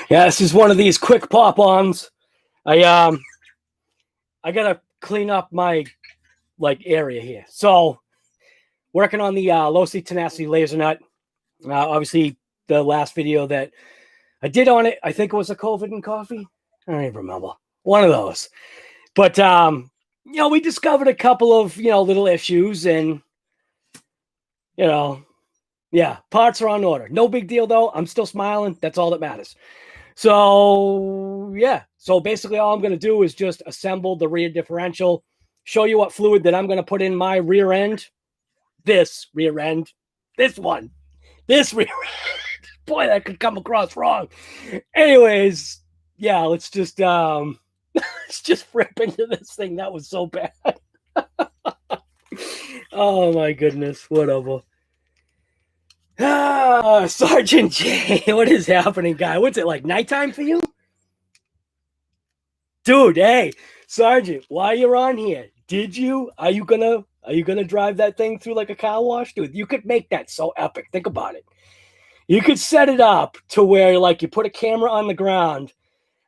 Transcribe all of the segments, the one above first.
Yeah, this is one of these quick pop-ons. I gotta clean up my area here. So working on the Losi Tenacity Lasernut. Obviously, the last video that I did on it, I think it was a COVID and coffee. I don't even remember. One of those. But we discovered a couple of little issues, and yeah, parts are on order. No big deal though. I'm still smiling. That's all that matters. So yeah, so basically all I'm going to do is just assemble the rear differential, show you what fluid that I'm going to put in my rear end. This rear end, this rear end. Boy, that could come across wrong. Anyways, yeah, let's just let's just rip into this thing. That was so bad. Oh my goodness, whatever. Sergeant J, what is happening, guy? What's it like, nighttime for you? Dude, hey, Sergeant, while you're on here, are you gonna drive that thing through like a car wash? Dude, you could make that so epic. Think about it. You could set it up to where you put a camera on the ground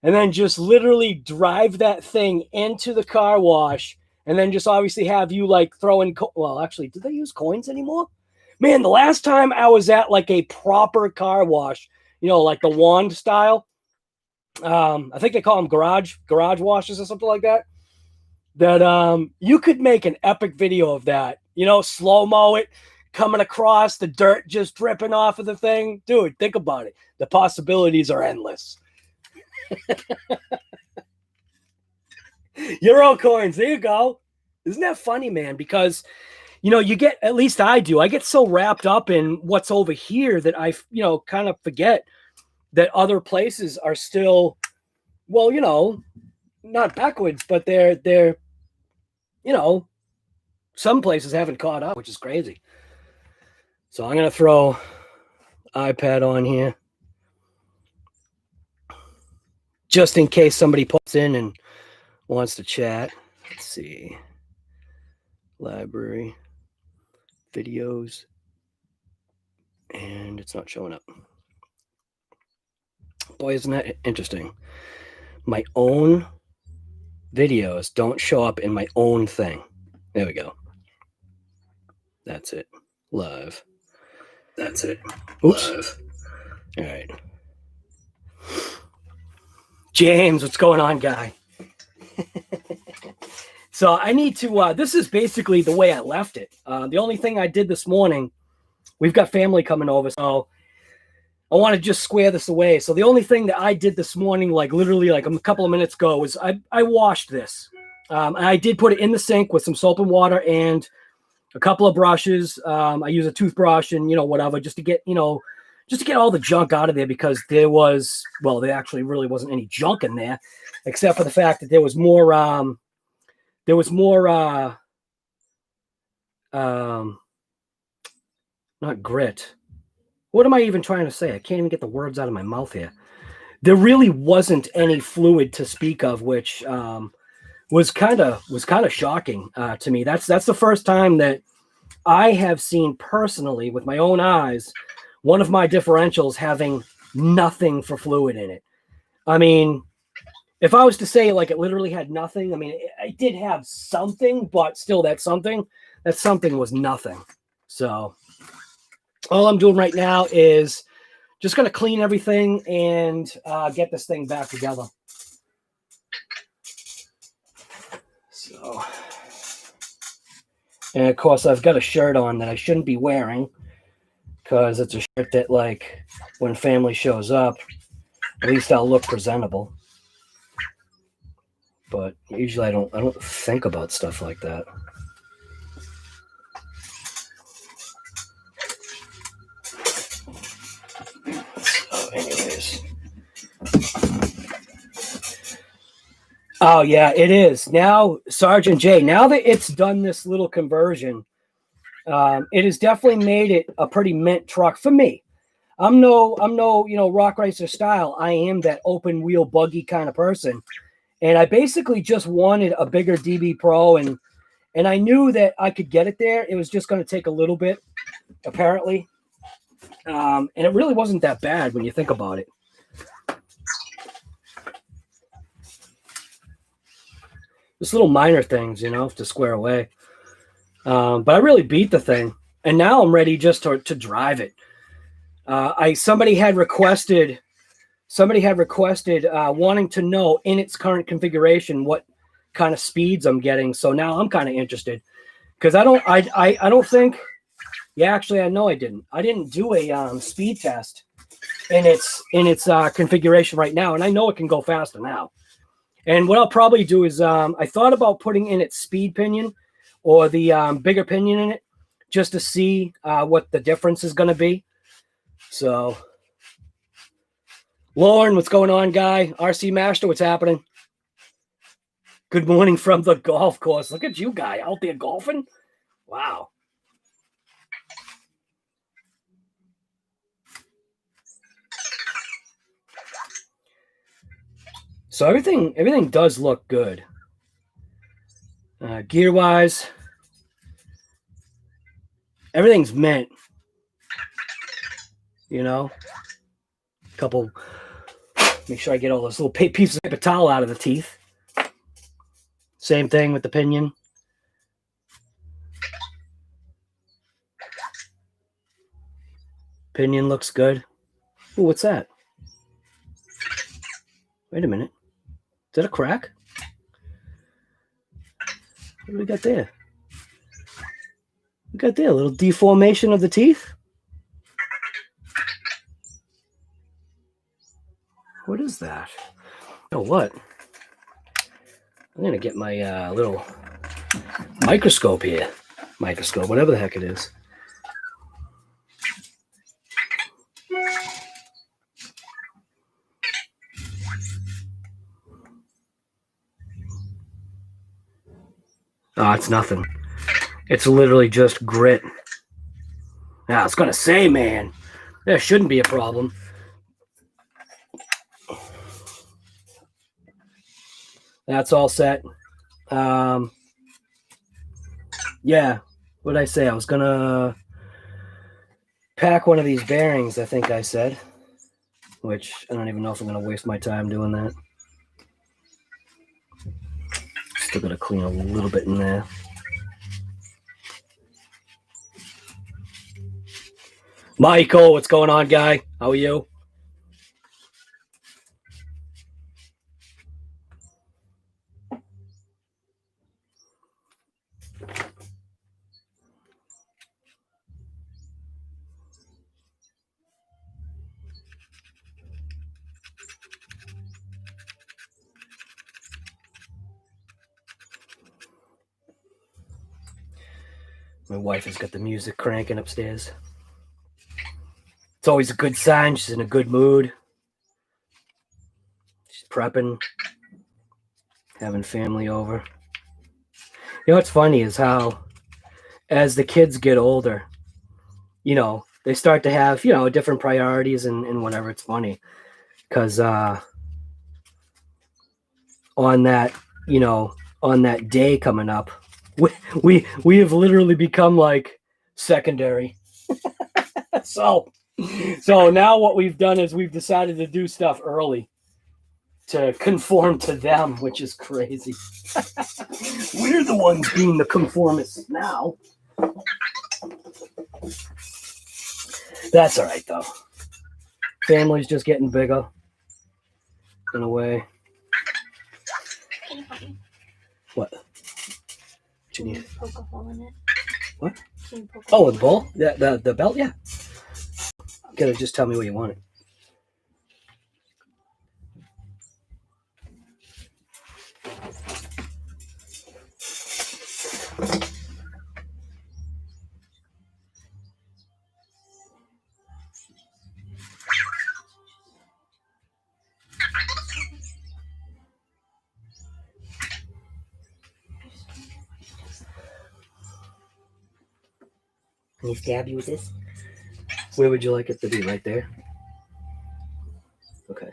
and then just literally drive that thing into the car wash, and then just obviously have you throw in, well, actually, do they use coins anymore? Man, the last time I was at a proper car wash, like the wand style, I think they call them garage washes or something like that, that you could make an epic video of that, slow-mo it, coming across, the dirt just dripping off of the thing. Dude, think about it. The possibilities are endless. Euro coins, there you go. Isn't that funny, man? Because you get, at least I do, I get so wrapped up in what's over here that I, kind of forget that other places are still, well, not backwards, but they're, some places haven't caught up, which is crazy. So I'm going to throw iPad on here just in case somebody pops in and wants to chat. Let's see. Library. Videos, and it's not showing up. Boy, isn't that interesting? My own videos don't show up in my own thing. There we go. That's it. Live. That's it. Oops. Live. All right. James, what's going on, guy? So I need to, this is basically the way I left it. The only thing I did this morning, we've got family coming over, so I want to just square this away. So the only thing that I did this morning, literally a couple of minutes ago, was I washed this. I did put it in the sink with some soap and water and a couple of brushes. I use a toothbrush and, whatever, just to get all the junk out of there, because there actually really wasn't any junk in there, except for the fact that there was more, not grit. What am I even trying to say? I can't even get the words out of my mouth here. There really wasn't any fluid to speak of, which was kind of shocking to me. That's the first time that I have seen personally with my own eyes one of my differentials having nothing for fluid in it. I mean, if I was to say it literally had nothing, I mean, it did have something, but still that something was nothing. So all I'm doing right now is just going to clean everything and get this thing back together. So, and of course I've got a shirt on that I shouldn't be wearing, because it's a shirt that when family shows up, at least I'll look presentable. But usually I don't think about stuff like that. So anyways. Oh yeah, it is. Now, Sergeant J, now that it's done this little conversion, it has definitely made it a pretty mint truck for me. I'm no, rock racer style. I am that open wheel buggy kind of person. And I basically just wanted a bigger DB Pro, and I knew that I could get it there. It was just going to take a little bit, apparently. And it really wasn't that bad when you think about it. Just little minor things, you know, to square away. But I really beat the thing, and now I'm ready just to drive it. Somebody had requested wanting to know in its current configuration what kind of speeds I'm getting. So now I'm kind of interested, because I don't think. Yeah, actually, I know I didn't. I didn't do a speed test in its configuration right now, and I know it can go faster now. And what I'll probably do is I thought about putting in its speed pinion or the bigger pinion in it, just to see what the difference is going to be. So, Lauren, what's going on, guy? RC Master, what's happening? Good morning from the golf course. Look at you, guy, out there golfing. Wow. So everything does look good. Gear wise, everything's mint. You know, couple. Make sure I get all those little pieces of paper towel out of the teeth. Same thing with the pinion. Pinion looks good. Ooh, what's that? Wait a minute. Is that a crack? What do we got there? We got there a little deformation of the teeth. What is that? Oh, what? I'm gonna get my little microscope here. Microscope, whatever the heck it is. Oh, it's nothing. It's literally just grit. Now, I was gonna say, man, there shouldn't be a problem. That's all set. Yeah, what did I say? I was gonna pack one of these bearings, I think I said, which I don't even know if I'm gonna waste my time doing that. Still gotta clean a little bit in there. Michael, what's going on, guy? How are you? My wife has got the music cranking upstairs. It's always a good sign. She's in a good mood. She's prepping, having family over. You know what's funny is how, as the kids get older, you know, they start to have, you know, different priorities and whatever. It's funny because on that, you know, on that day coming up, we have literally become like secondary. So now what we've done is we've decided to do stuff early to conform to them, which is crazy. We're the ones being the conformists now. That's all right, though. Family's just getting bigger in a way. What? What you need? Poke a hole in it. What? Oh, the bowl? The belt? Yeah. You gotta just tell me what you want it. Can you stab you with this? Where would you like it to be? Right there? Okay.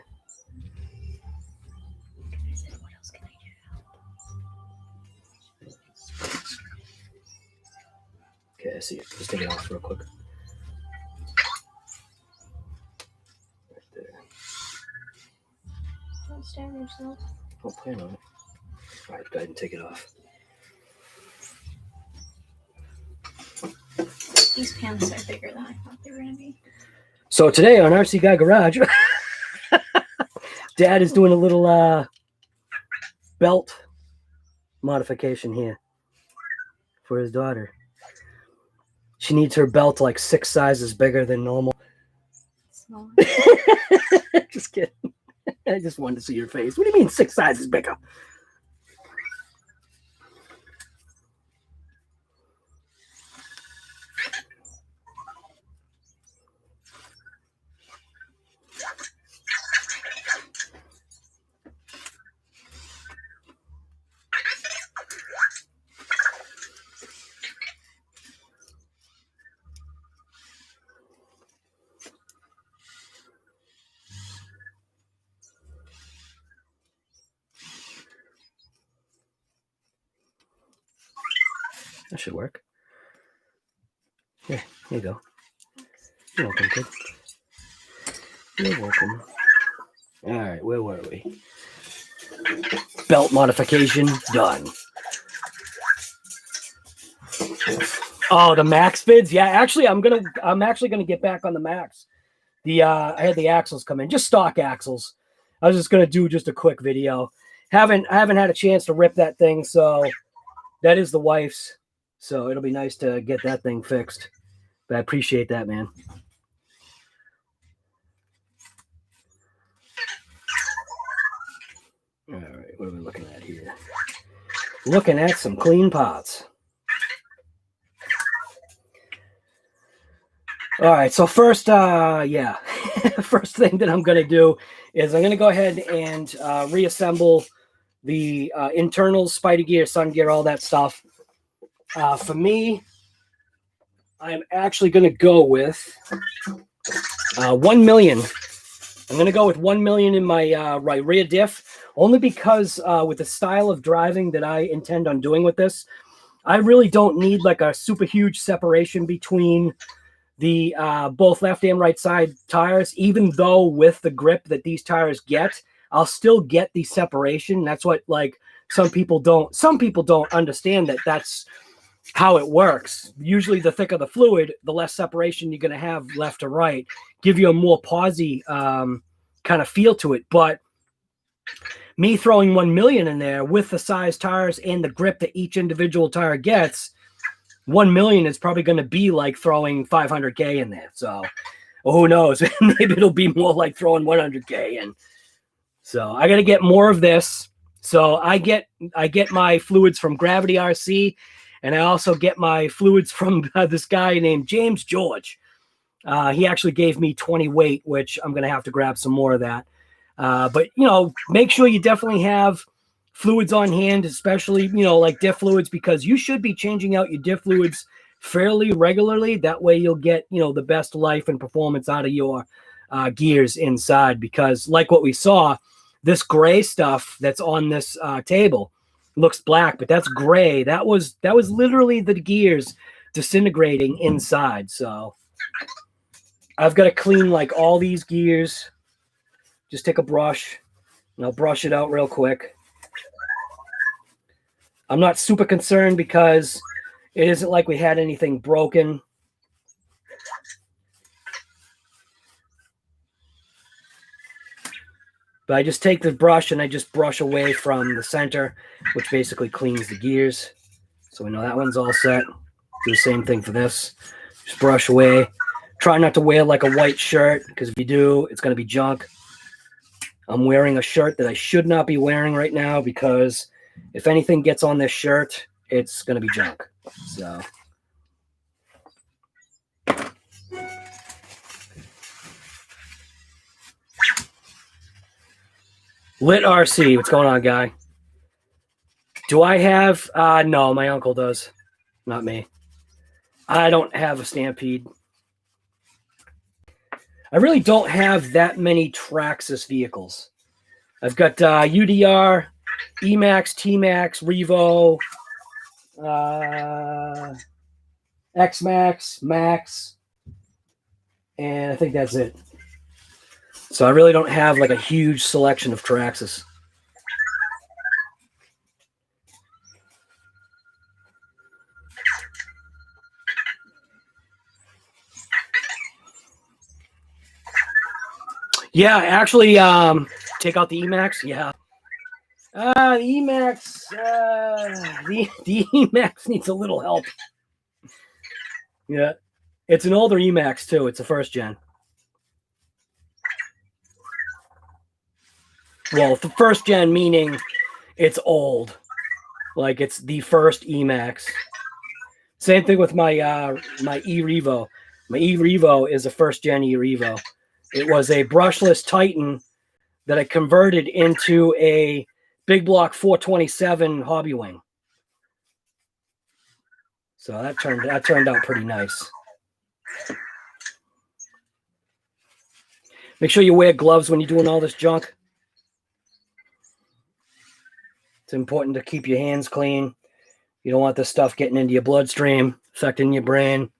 What else can I do? Okay, I see it. Just take it off real quick. Right there. Don't stab yourself. Don't plan on it. All right, go ahead and take it off. These pants are bigger than I thought they were going to be. So today on RC Guy Garage, Dad is doing a little belt modification here for his daughter. She needs her belt like 6 sizes bigger than normal. Smaller. Just kidding. I just wanted to see your face. What do you mean 6 sizes bigger? That should work. Here you go. You're welcome, kid. You're welcome. All right, where were we? Belt modification done. Oh, the max bids? Yeah, actually, I'm actually gonna get back on the max. I had the axles come in, just stock axles. I was just gonna do just a quick video. I haven't had a chance to rip that thing, so that is the wife's. So it'll be nice to get that thing fixed. But I appreciate that, man. All right, what are we looking at here? Looking at some clean pots. All right, so first, yeah, first thing that I'm going to do is I'm going to go ahead and reassemble the internals, Spidey gear, sun gear, all that stuff. For me, I'm actually going to go with 1 million. I'm going to go with 1 million in my right rear diff, only because with the style of driving that I intend on doing with this, I really don't need like a super huge separation between the both left and right side tires. Even though with the grip that these tires get, I'll still get the separation. That's what like some people don't understand that that's how it works. Usually the thicker the fluid, the less separation you're going to have left to right, give you a more posy kind of feel to it. But me throwing 1 million in there with the size tires and the grip that each individual tire gets, 1 million is probably going to be like throwing 500K in there. So who knows? Maybe it'll be more like throwing 100K in. So I got to get more of this. So I get my fluids from Gravity RC, and I also get my fluids from this guy named James George. He actually gave me 20 weight, which I'm going to have to grab some more of that. But, you know, make sure you definitely have fluids on hand, especially, you know, like diff fluids, because you should be changing out your diff fluids fairly regularly. That way you'll get, you know, the best life and performance out of your gears inside. Because like what we saw, this gray stuff that's on this table looks black, but that's gray. That was literally the gears disintegrating inside. So I've got to clean like all these gears. Just take a brush and I'll brush it out real quick. I'm not super concerned because it isn't like we had anything broken. But I just take the brush and I just brush away from the center, which basically cleans the gears. So we know that one's all set. Do the same thing for this. Just brush away. Try not to wear like a white shirt, because if you do, it's going to be junk. I'm wearing a shirt that I should not be wearing right now, because if anything gets on this shirt, it's going to be junk. So Lit RC, what's going on, guy? Do I have no, my uncle does, not me. I don't have a Stampede. I really don't have that many Traxxas vehicles. I've got UDR, EMAX, TMAX, Revo, XMAX, Max, and I think that's it. So I really don't have like a huge selection of Traxxas. Yeah, actually, take out the Emax. Yeah. The Emax, the Emax needs a little help. Yeah. It's an older Emax, too. It's a first gen. Well, the first gen meaning it's old. Like, it's the first Emax. Same thing with my my E-Revo. My E-Revo is a first gen E-Revo. It was a brushless Titan that I converted into a big block 427 hobby wing. So that turned out pretty nice. Make sure you wear gloves when you're doing all this junk. It's important to keep your hands clean. You don't want this stuff getting into your bloodstream, affecting your brain,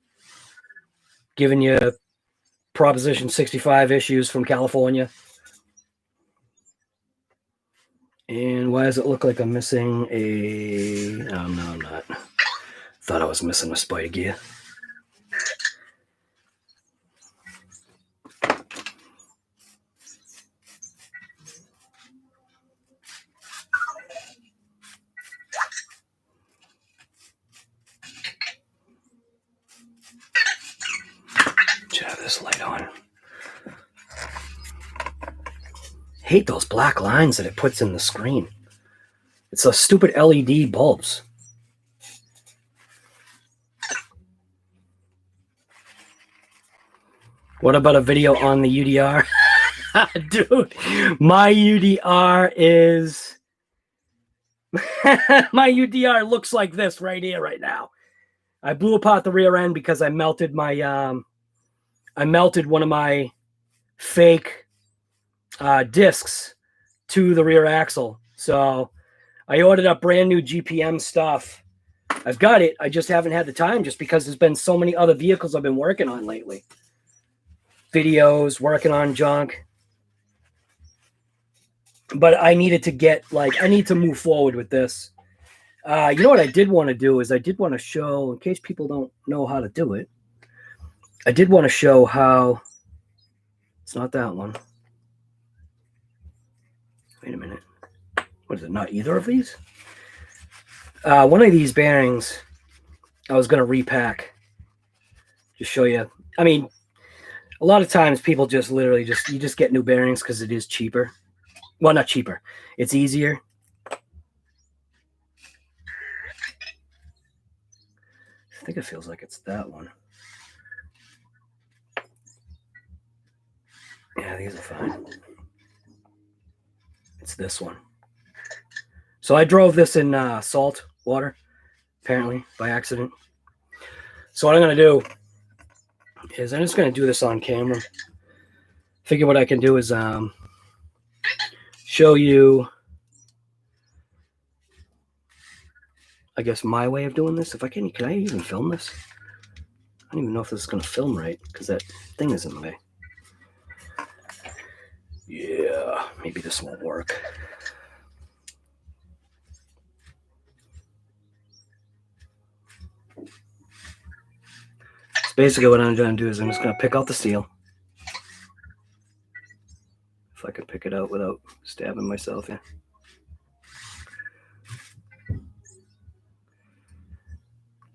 giving you Proposition 65 issues from California. And why does it look like I'm missing a... Oh, no, I'm not. Thought I was missing a spider gear. Should have this light on. Hate those black lines that it puts in the screen. It's those stupid LED bulbs. What about a video on the UDR? Dude, my UDR is... my UDR looks like this right here, right now. I blew apart the rear end because I melted my... I melted one of my fake discs to the rear axle. So I ordered up brand new GPM stuff. I've got it. I just haven't had the time just because there's been so many other vehicles I've been working on lately. Videos, working on junk. But I needed to get, like, I need to move forward with this. You know what I did want to do is I did want to show, in case people don't know how to do it, I did want to show how, it's not that one. Wait a minute. What is it, not either of these? One of these bearings, I was going to repack. Just show you. I mean, a lot of times people just literally you just get new bearings because it is cheaper. Well, not cheaper. It's easier. I think it feels like it's that one. Yeah, these are fine. It's this one. So I drove this in salt water, apparently, by accident. So what I'm going to do is I'm just going to do this on camera. Figure what I can do is show you, I guess, my way of doing this. If I can I even film this? I don't even know if this is going to film right because that thing is in the way. Yeah, maybe this won't work. So basically what I'm going to do is I'm just going to pick out the seal. If I could pick it out without stabbing myself, yeah.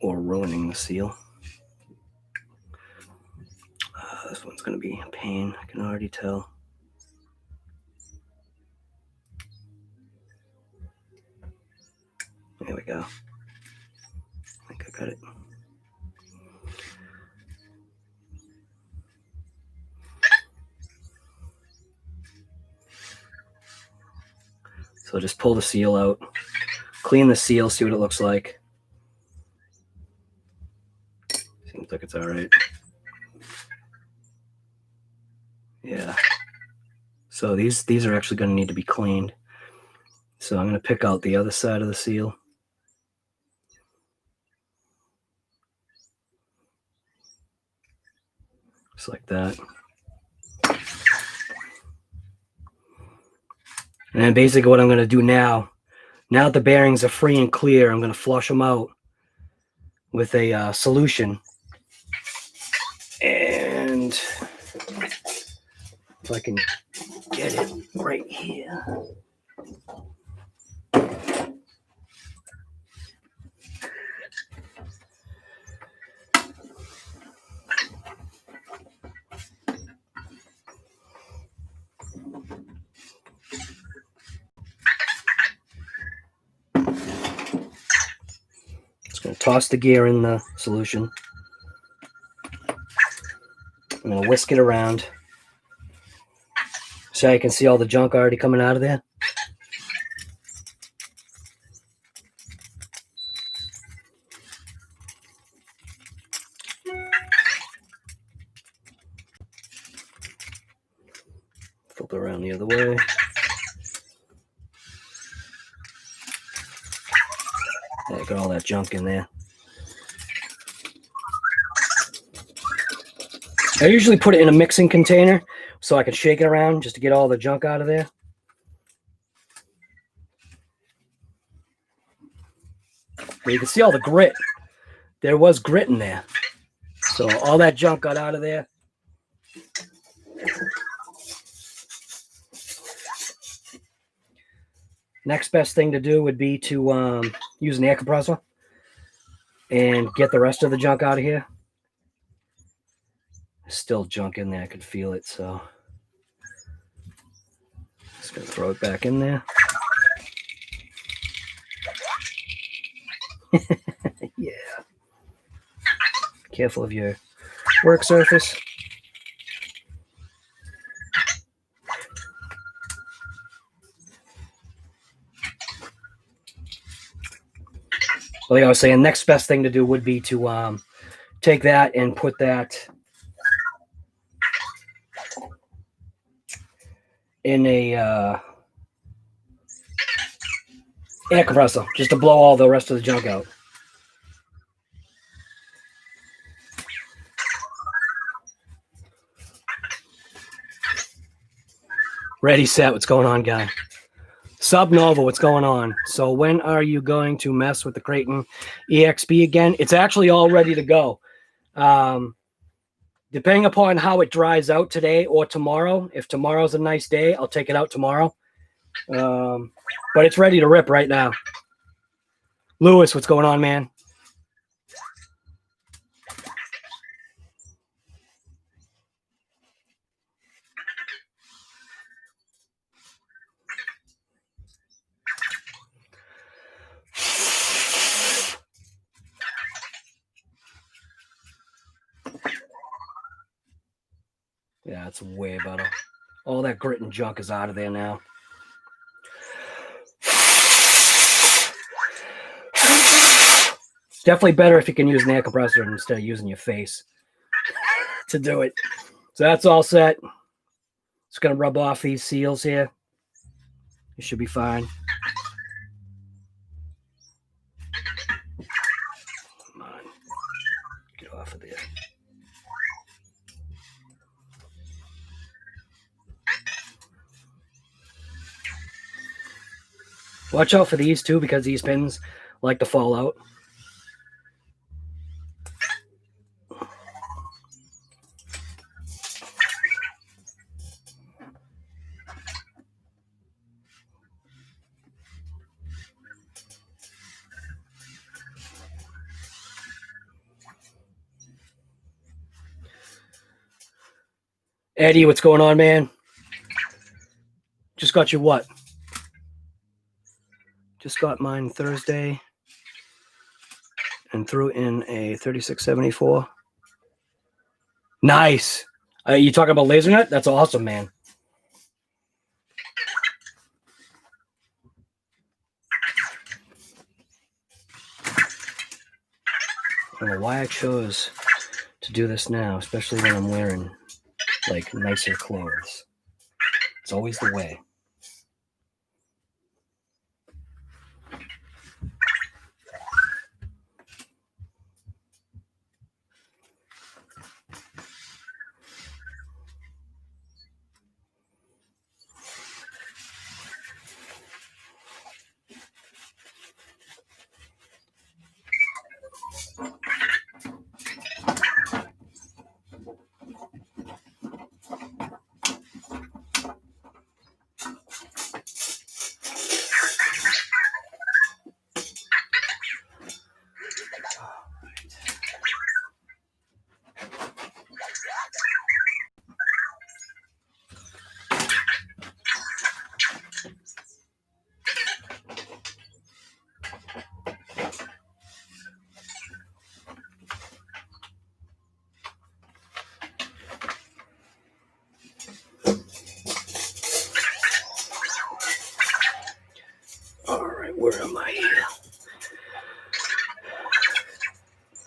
Or ruining the seal. This one's going to be a pain, I can already tell. There we go. I think I got it. So just pull the seal out, clean the seal, see what it looks like. Seems like it's all right. Yeah. So these are actually going to need to be cleaned. So I'm going to pick out the other side of the seal. Just like that. And then basically what I'm going to do now that the bearings are free and clear, I'm going to flush them out with a solution. And If I can get it right here. Just going to toss the gear in the solution. I'm going to whisk it around so you can see all the junk already coming out of there. Flip it around the other way. Yeah, got all that junk in there. I usually put it in a mixing container so I can shake it around just to get all the junk out of there. But you can see all the grit. There was grit in there. So all that junk got out of there. Next best thing to do would be to use an air compressor and get the rest of the junk out of here. There's still junk in there. I can feel it, so just gonna throw it back in there. Yeah. Careful of your work surface. Like I was saying, next best thing to do would be to take that and put that in a air compressor just to blow all the rest of the junk out. Ready, set. What's going on, guy? Subnova, what's going on? So when are you going to mess with the Creighton EXP again? It's actually all ready to go. Depending upon how it dries out today or tomorrow. If tomorrow's a nice day, I'll take it out tomorrow. But it's ready to rip right now. Lewis, what's going on, man? Yeah, it's way better. All that grit and junk is out of there now. It's definitely better if you can use an air compressor instead of using your face to do it. So that's all set. Just going to rub off these seals here. It should be fine. Come on. Get off of there. Watch out for these too, because these pins like to fall out. Eddie, what's going on, man? Just got your what? Just got mine Thursday and threw in a 3674. Nice. You talking about Lasernut? That's awesome, man. I don't know why I chose to do this now, especially when I'm wearing like nicer clothes. It's always the way.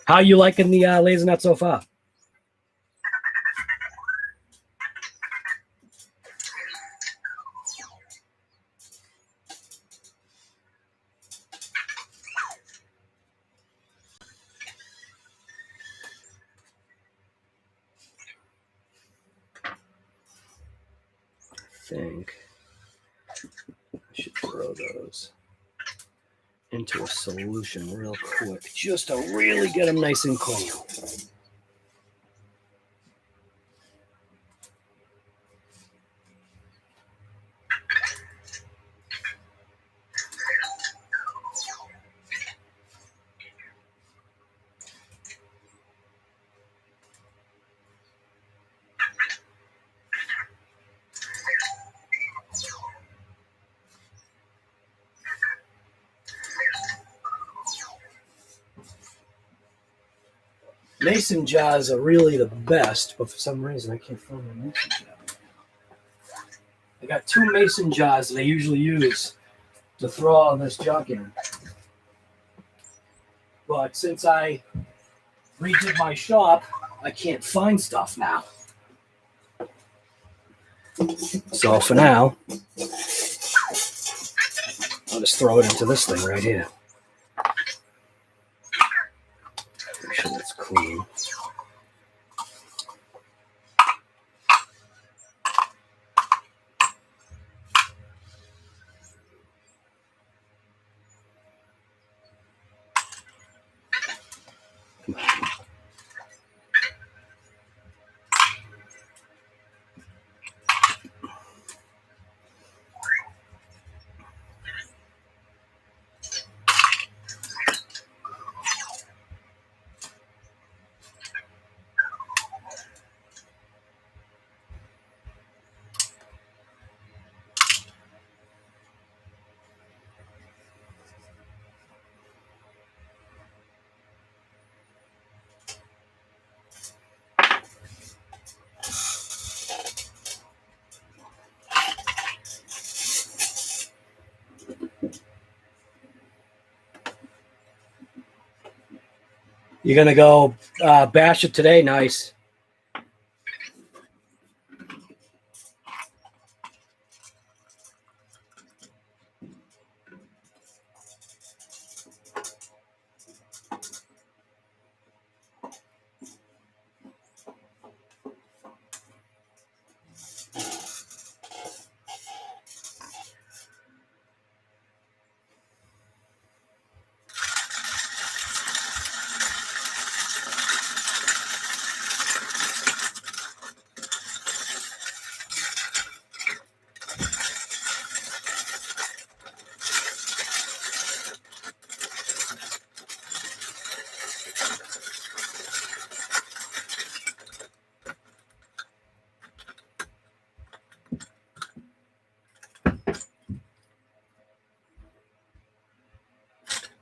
How you liking the Lasernut so far? I think I should throw those into a solution real quick just to really get them nice and clean. Mason jars are really the best, but for some reason I can't find my mason jar. I got 2 mason jars that I usually use to throw all this junk in. But since I redid my shop, I can't find stuff now. So for now, I'll just throw it into this thing right here. Make sure that's clean. Come on. You're going to go bash it today? Nice.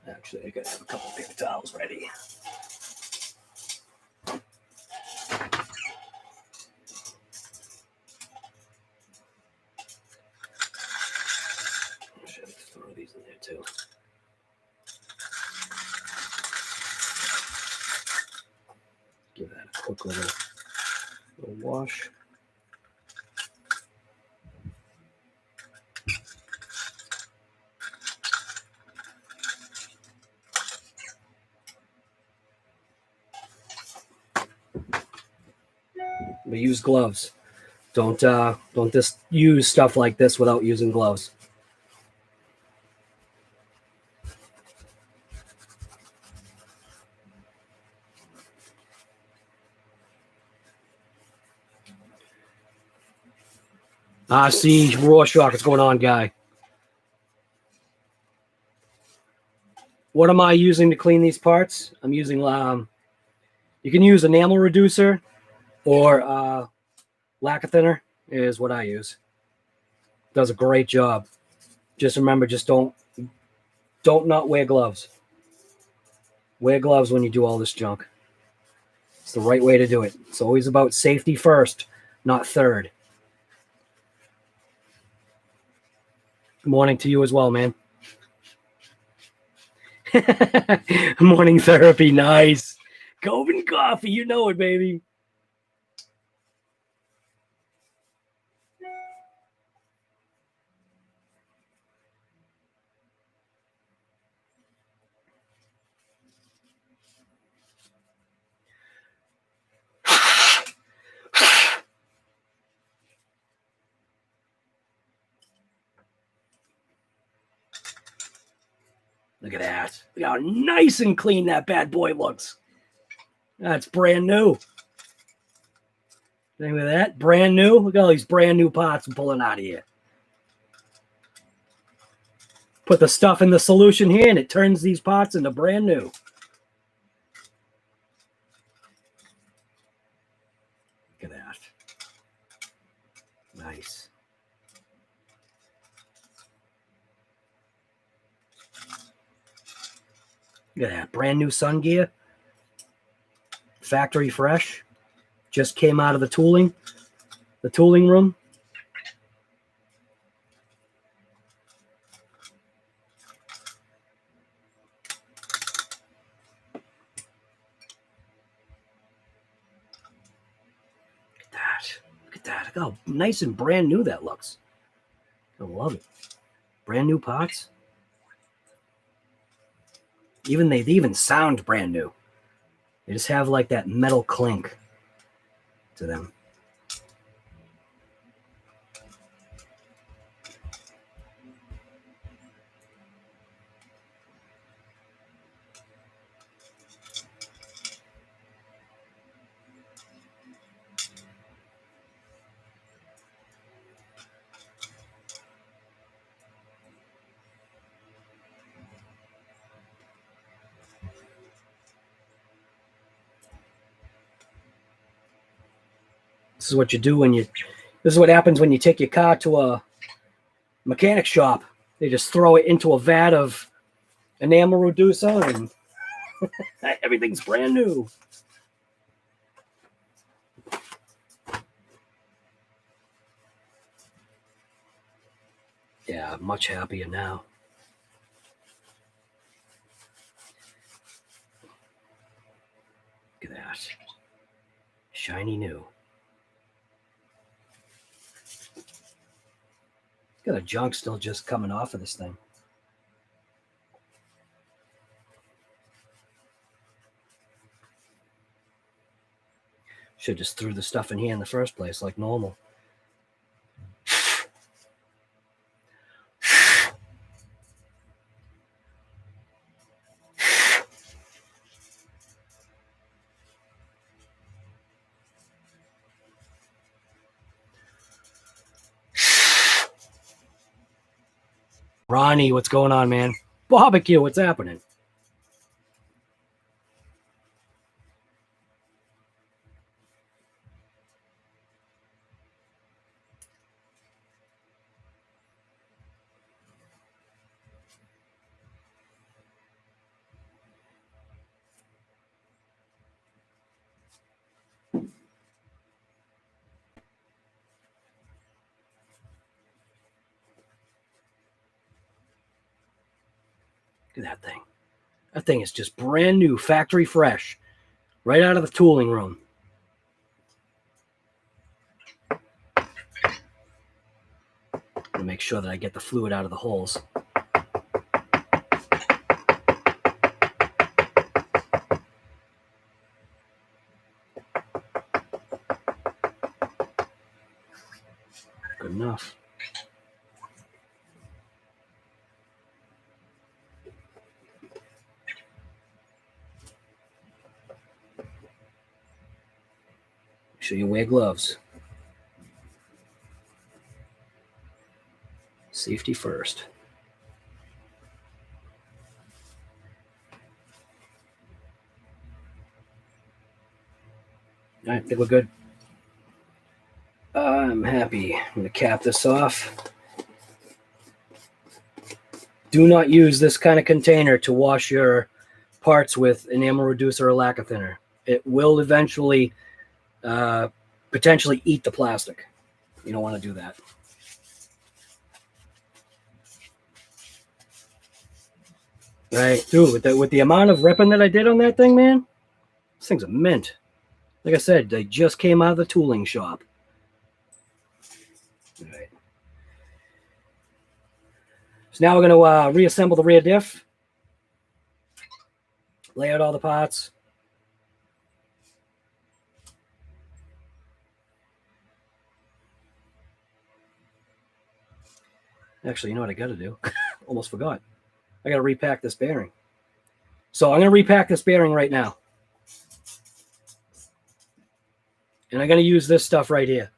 Actually, I gotta have a couple paper towels ready. I should throw these in there too. Give that a quick little wash. But use gloves. Don't just use stuff like this without using gloves. See, Rorschach, what's going on, guy? What am I using to clean these parts? I'm using, you can use enamel reducer or lacquer thinner is what I use. Does a great job. Just remember, just don't not wear gloves. Wear gloves when you do all this junk. It's the right way to do it. It's always about safety first, not third. Good morning to you as well, man. Morning therapy, nice. Coven coffee, you know it, baby. Look at that. Look how nice and clean that bad boy looks. That's brand new. Think of that? Brand new. Look at all these brand new pots I'm pulling out of here. Put the stuff in the solution here and it turns these pots into brand new. Look at that. Nice. Look at that. Brand new sun gear. Factory fresh. Just came out of the tooling room. Look at that. Look how nice and brand new that looks. I love it. Brand new pots. They even sound brand new. They just have like that metal clink to them. This is what you do this is what happens when you take your car to a mechanic shop. They just throw it into a vat of enamel reducer and everything's brand new. Yeah, I'm much happier now. Look at that. Shiny new. Got a junk still just coming off of this thing. Should just threw the stuff in here in the first place like normal. Ronnie, what's going on, man? Barbecue, what's happening? Look at that thing. That thing is just brand new, factory fresh, right out of the tooling room. To make sure that I get the fluid out of the holes. Good enough. Make sure you wear gloves. Safety first. All right, I think we're good. I'm happy. I'm going to cap this off. Do not use this kind of container to wash your parts with enamel reducer or lacquer thinner. It will eventually potentially eat the plastic. You don't want to do that. Right, dude, with the amount of ripping that I did on that thing, man, This thing's a mint. Like I said, they just came out of the tooling shop. All right. So now we're going to reassemble the rear diff. Lay out all the parts. Actually, you know what I got to do? Almost forgot. I got to repack this bearing. So I'm going to repack this bearing right now. And I'm going to use this stuff right here.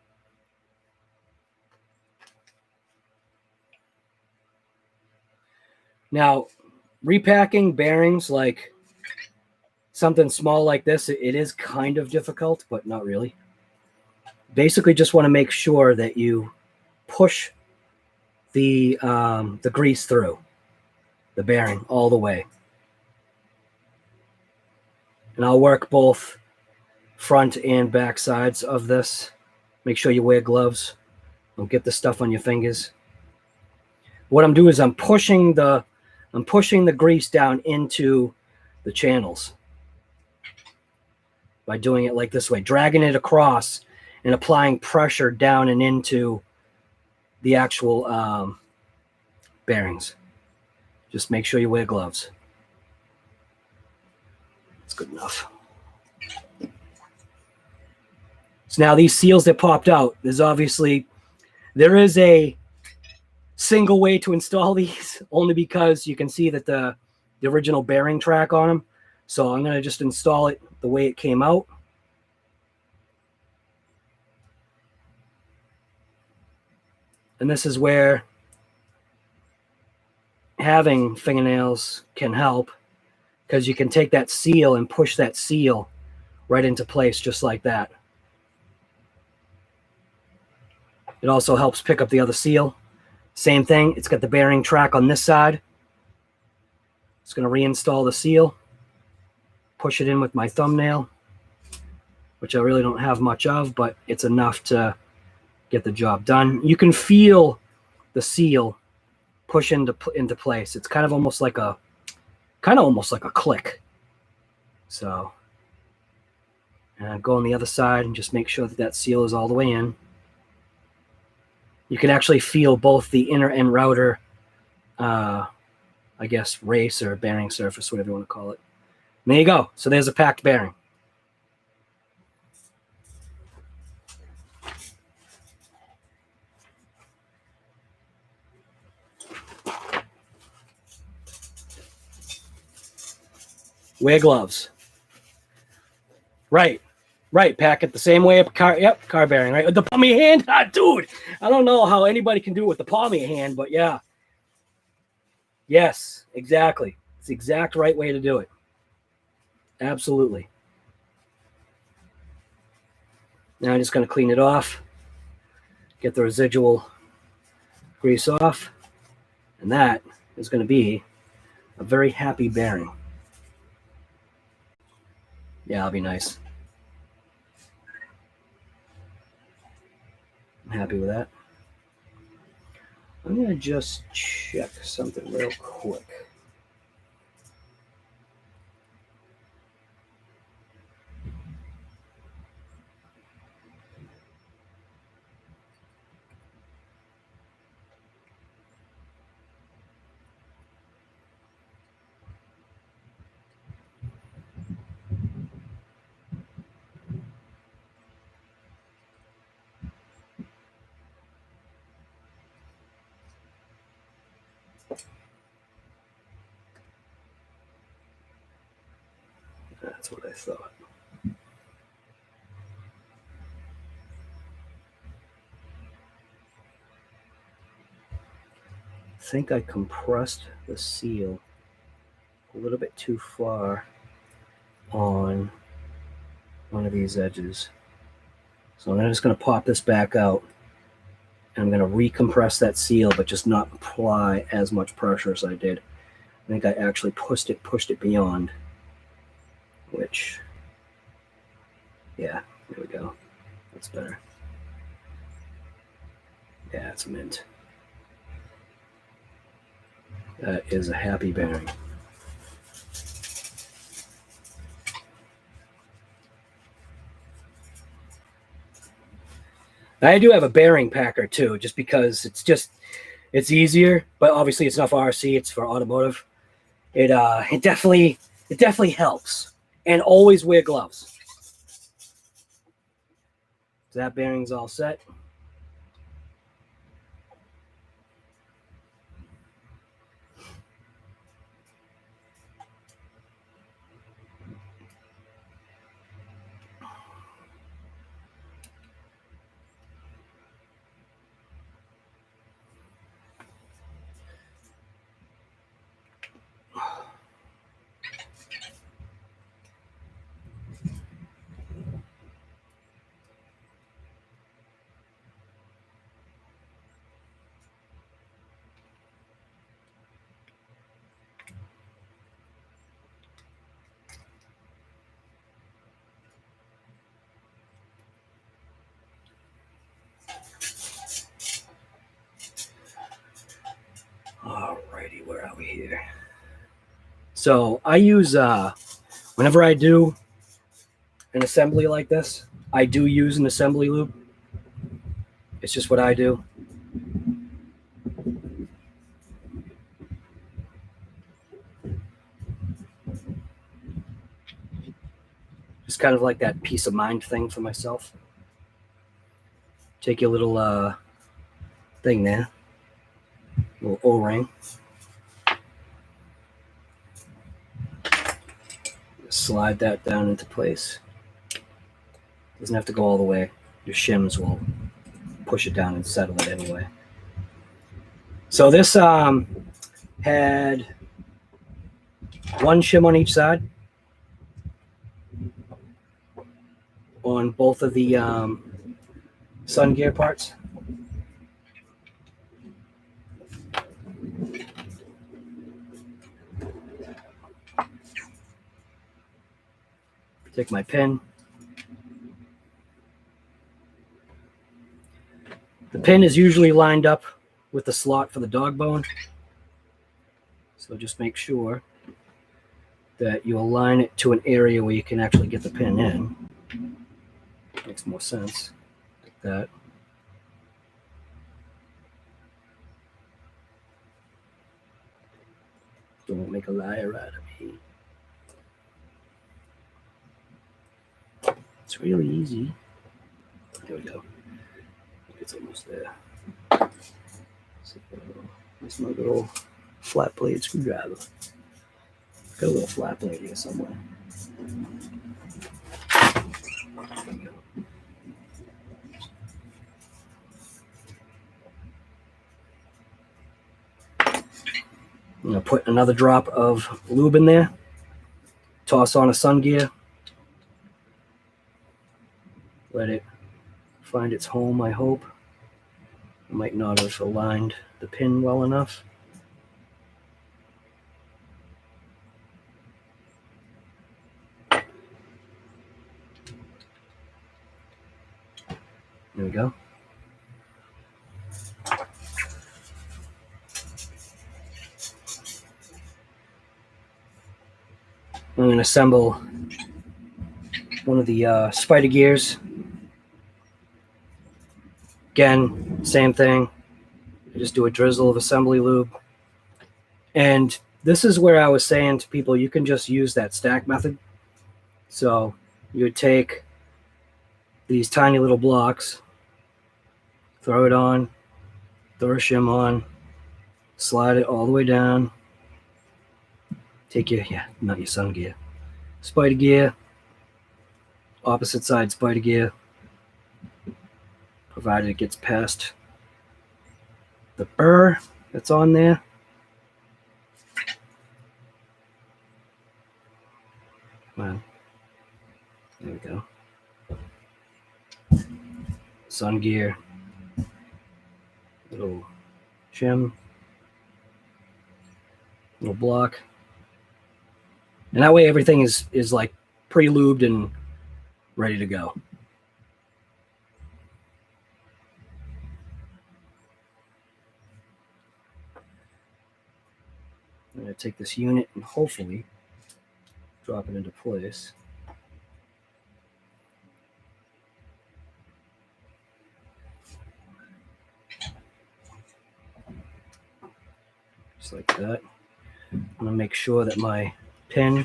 Now, repacking bearings like something small like this, it is kind of difficult, but not really. Basically, just want to make sure that you push the grease through the bearing all the way. And I'll work both front and back sides of this. Make sure you wear gloves. Don't get the stuff on your fingers. What I'm doing is I'm pushing the grease down into the channels by doing it like this way, dragging it across and applying pressure down and into the actual bearings. Just make sure you wear gloves. That's good enough. So now these seals that popped out, there is a single way to install these, only because you can see that the original bearing track on them. So I'm going to just install it the way it came out. And this is where having fingernails can help, because you can take that seal and push that seal right into place just like that. It also helps pick up the other seal. Same thing, it's got the bearing track on this side. It's going to reinstall the seal, push it in with my thumbnail, which I really don't have much of, but it's enough to get the job done. You can feel the seal push into place. It's kind of almost like a click. So, and go on the other side and just make sure that that seal is all the way in. You can actually feel both the inner and router, I guess, race or bearing surface, whatever you want to call it. And there you go. So there's a packed bearing. Wear gloves. Right. Pack it the same way up car. Yep, car bearing, right? With the palm of your hand. Ah, dude, I don't know how anybody can do it with the palm of your hand, but yeah. Yes, exactly. It's the exact right way to do it. Absolutely. Now I'm just going to clean it off, get the residual grease off, and that is going to be a very happy bearing. Yeah, that'll be nice. I'm happy with that. I'm going to just check something real quick. That's what I thought. I think I compressed the seal a little bit too far on one of these edges. So I'm just going to pop this back out, and I'm going to recompress that seal, but just not apply as much pressure as I did. I think I actually pushed it beyond, which, yeah, there we go. That's better. Yeah, it's mint. That is a happy bearing. I do have a bearing packer too, just because it's easier, but obviously it's not for RC, it's for automotive. It definitely helps. And always wear gloves. So that bearing's all set. Alrighty, where are we here? So I use whenever I do an assembly like this, I do use an assembly lube. It's just what I do. Just kind of like that peace of mind thing for myself. Take your little thing there, little O-ring. Slide that down into place. Doesn't have to go all the way. Your shims will push it down and settle it anyway. So this had one shim on each side on both of the sun gear parts. Take my pin. The pin is usually lined up with the slot for the dog bone. So just make sure that you align it to an area where you can actually get the pin in. Makes more sense like that. Don't make a liar out of me. It's really easy. There we go. It's almost there. So, that's my little flat blade screwdriver. Got a little flat blade here somewhere. I'm going to put another drop of lube in there. Toss on a sun gear. Let it find its home, I hope. I might not have aligned the pin well enough. There we go. I'm going to assemble one of the spider gears. Again, same thing. I just do a drizzle of assembly lube. And this is where I was saying to people, you can just use that stack method. So you would take these tiny little blocks, throw it on, throw a shim on, slide it all the way down. Take your, not your sun gear, spider gear, opposite side spider gear, provided it gets past the burr that's on there. Wow. There we go. Sun gear, little shim, little block. And that way everything is like pre-lubed and ready to go. I'm going to take this unit and hopefully drop it into place. just like that. I'm going to make sure that my pin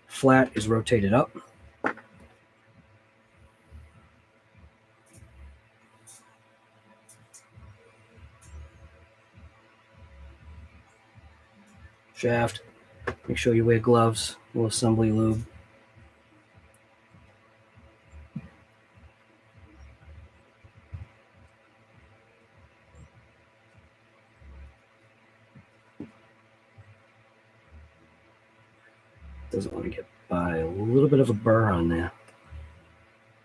flat is rotated up. Shaft, make sure you wear gloves, a little assembly lube. Doesn't want to get by, a little bit of a burr on there,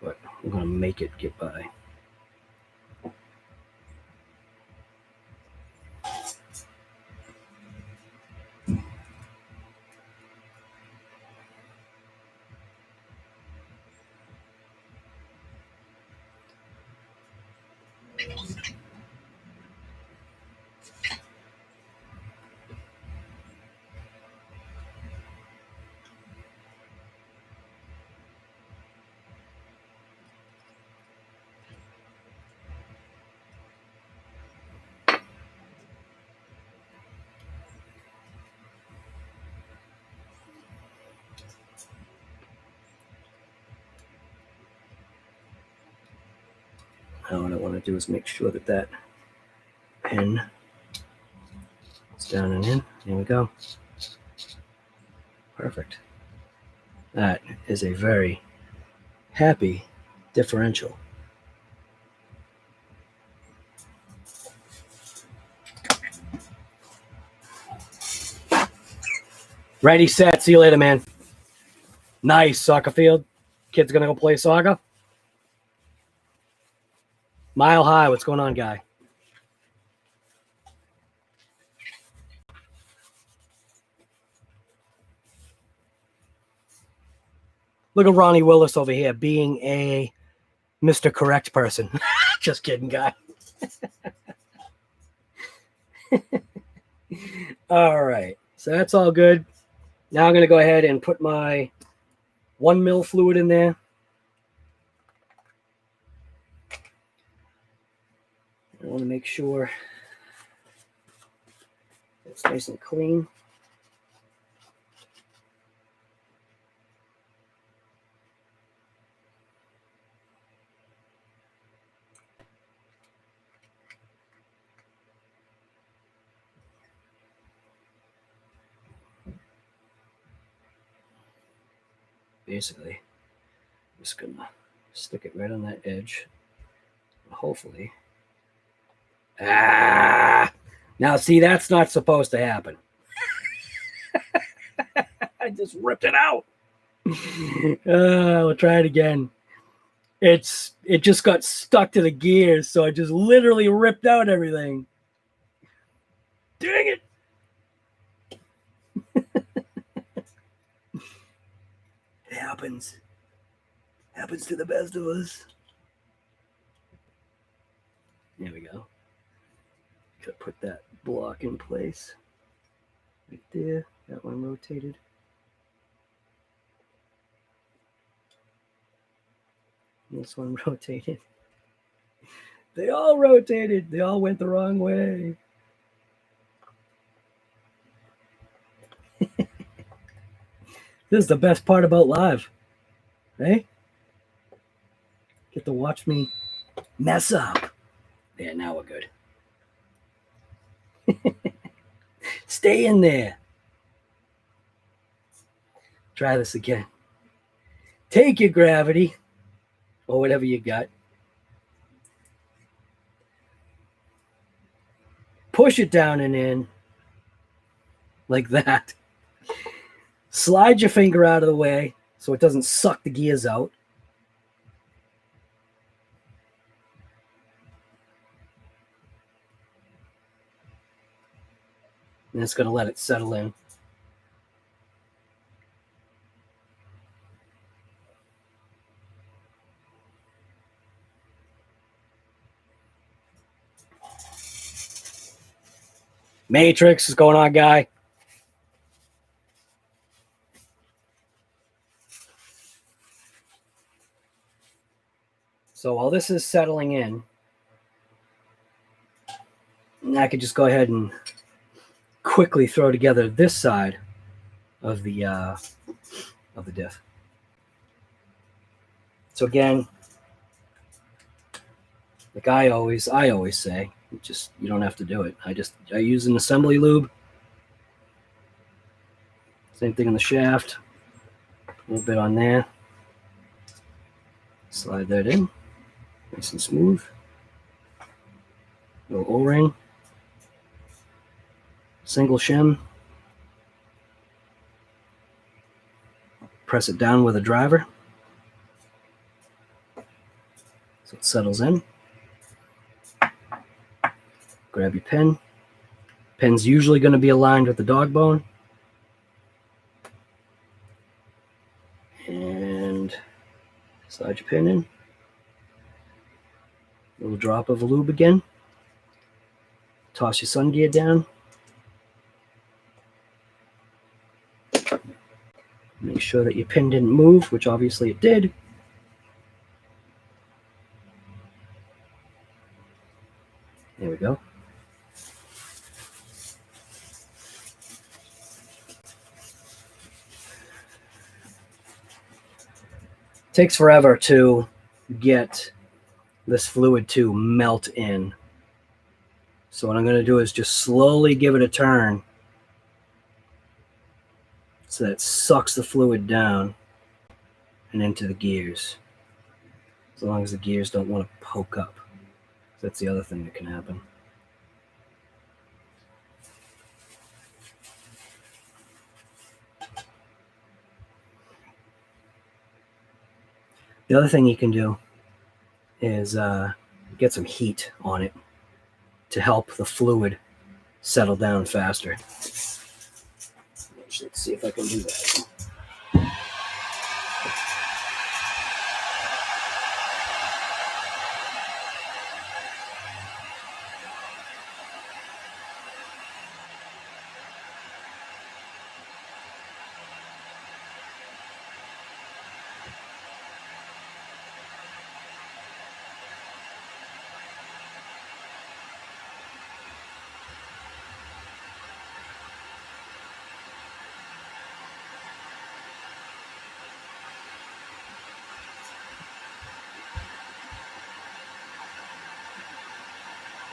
but I'm going to make it get by. Now what I want to do is make sure that that pin is down and in. There we go. Perfect. That is a very happy differential. Ready, set. See you later, man. Nice soccer field. Kid's gonna go play soccer. Mile High, what's going on, guy? Look at Ronnie Willis over here being a Mr. Correct person. Just kidding, guy. All right, so that's all good. Now I'm going to go ahead and put my 1 mil fluid in there. I want to make sure it's nice and clean. Basically, I'm just going to stick it right on that edge. Hopefully. Now see, that's not supposed to happen. I just ripped it out. We'll try it again. It just got stuck to the gears, so I just literally ripped out everything. Dang it. It happens. Happens to the best of us. There we go. Gotta put that block in place. Right there. That one rotated. This one rotated. They all rotated. They all went the wrong way. This is the best part about live. Right? Get to watch me mess up. Yeah, now we're good. Stay in there. Try this again. Take your gravity, or whatever you got. Push it down and in. Like that. Slide your finger out of the way so it doesn't suck the gears out. And it's going to let it settle in. Matrix is going on, guy. So while this is settling in, I could just go ahead and quickly throw together this side of the diff. So again, like I always say, just you don't have to do it. I use an assembly lube. Same thing on the shaft. A little bit on there. Slide that in, nice and smooth. Little O-ring. Single shim. Press it down with a driver so it settles in. Grab your pin. Pin's usually going to be aligned with the dog bone. And slide your pin in. Little drop of lube again. Toss your sun gear down. Make sure that your pin didn't move, which obviously it did. There we go. Takes forever to get this fluid to melt in. So what I'm going to do is just slowly give it a turn so that it sucks the fluid down and into the gears. As long as the gears don't want to poke up. That's the other thing that can happen. The other thing you can do is get some heat on it to help the fluid settle down faster. Let's see if I can do that.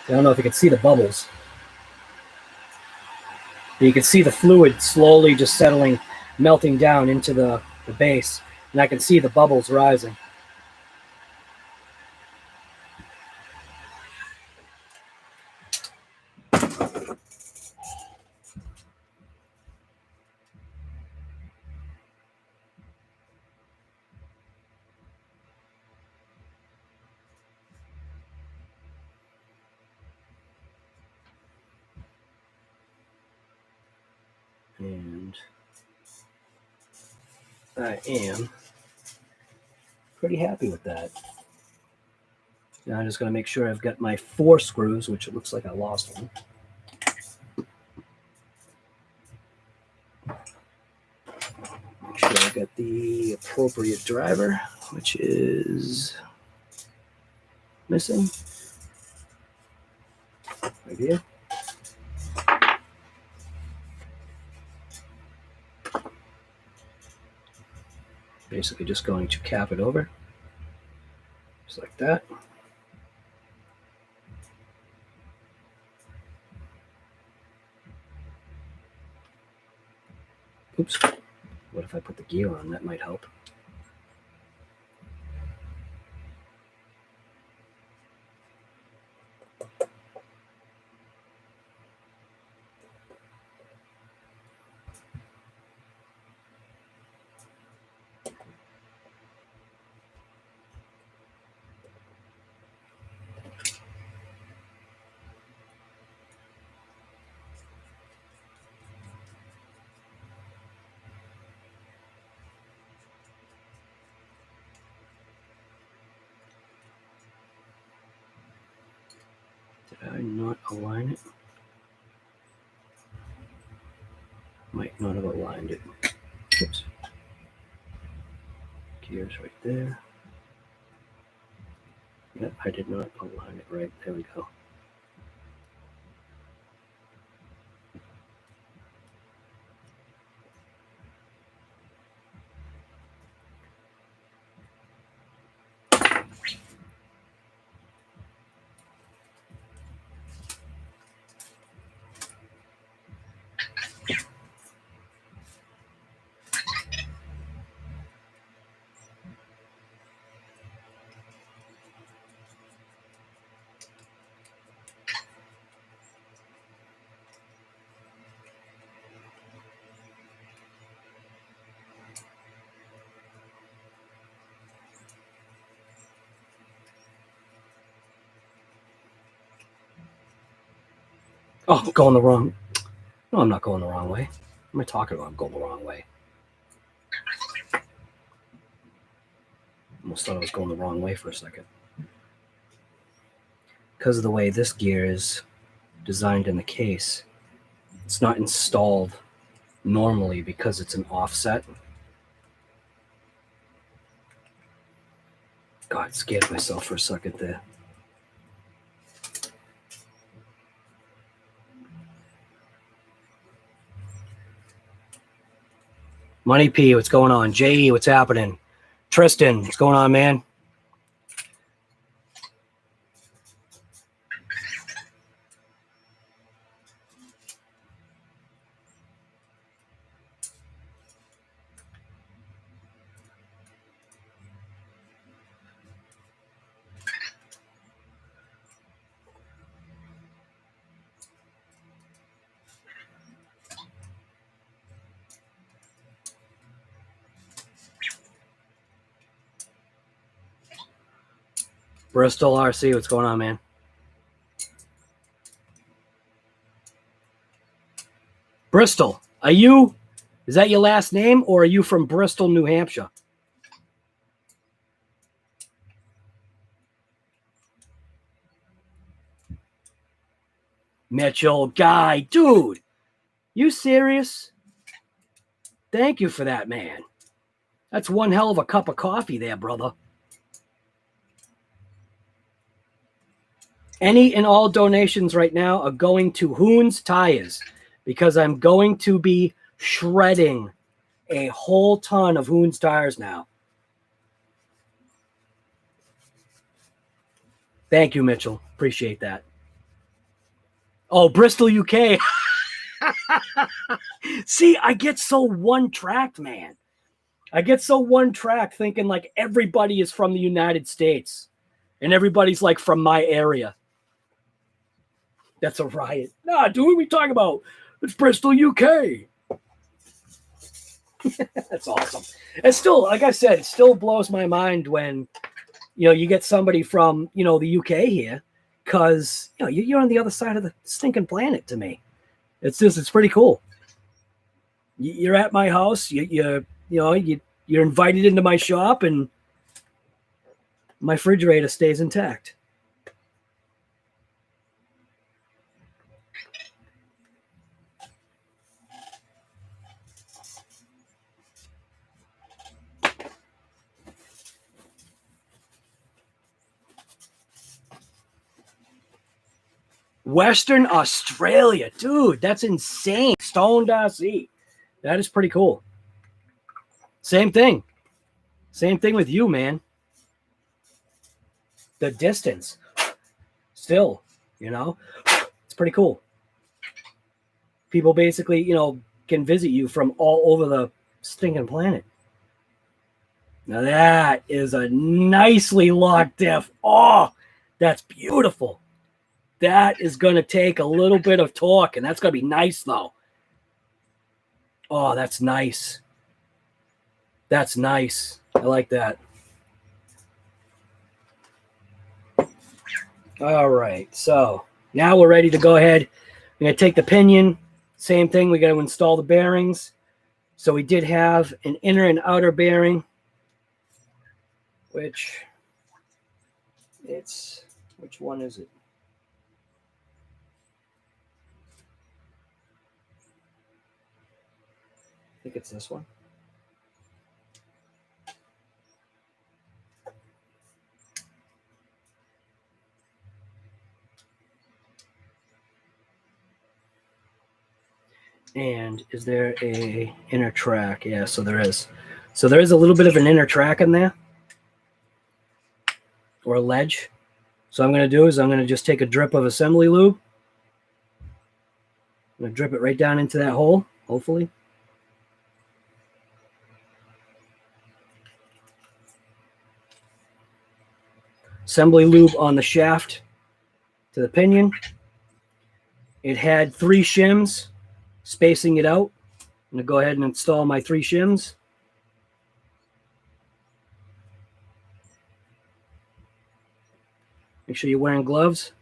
I don't know if you can see the bubbles. But you can see the fluid slowly just settling, melting down into the base. And I can see the bubbles rising. And I am pretty happy with that. Now I'm just going to make sure I've got my 4 screws, which it looks like I lost one. Make sure I got the appropriate driver, which is missing right here. Basically just going to cap it over, just like that. Oops. What if I put the gear on? That might help. Did I not align it? Might not have aligned it. Oops. Gears right there. Yep, I did not align it right. There we go. Oh, going the wrong. No, I'm not going the wrong way. What am I talking about? I'm going the wrong way. Almost thought I was going the wrong way for a second. Because of the way this gear is designed in the case, it's not installed normally because it's an offset. God, scared myself for a second there. Money P, what's going on? JE, what's happening? Tristan, what's going on, man? Bristol RC, what's going on, man? Bristol, is that your last name, or are you from Bristol, New Hampshire? Mitchell, guy, dude, you serious? Thank you for that, man. That's one hell of a cup of coffee there, brother. Any and all donations right now are going to Hoon's Tires because I'm going to be shredding a whole ton of Hoon's Tires now. Thank you, Mitchell. Appreciate that. Oh, Bristol, UK. See, I get so one-tracked, man. I get so one-tracked thinking like everybody is from the United States and everybody's like from my area. That's a riot. Nah, dude, what are we talking about? It's Bristol, UK. That's awesome. It's still, like I said, it still blows my mind when, you get somebody from, the UK here, because, you're on the other side of the stinking planet to me. It's pretty cool. You're at my house. You're invited into my shop, and my refrigerator stays intact. Western Australia, dude, that's insane. Stoned RC. That is pretty cool. Same thing with you, man. The distance still, it's pretty cool. People basically, can visit you from all over the stinking planet. Now that is a nicely locked diff. Oh, that's beautiful. That is going to take a little bit of torque, and that's going to be nice, though. Oh, that's nice. That's nice. I like that. All right, so now we're ready to go ahead. We're going to take the pinion. Same thing, we got to install the bearings. So we did have an inner and outer bearing, which one is it? I think it's this one. And is there a inner track? Yeah, so there is. So there is a little bit of an inner track in there, or a ledge. So what I'm going to do is I'm going to just take a drip of assembly lube. I'm going to drip it right down into that hole, hopefully. Assembly lube on the shaft to the pinion. It had 3 shims, spacing it out. I'm going to go ahead and install my 3 shims. Make sure you're wearing gloves.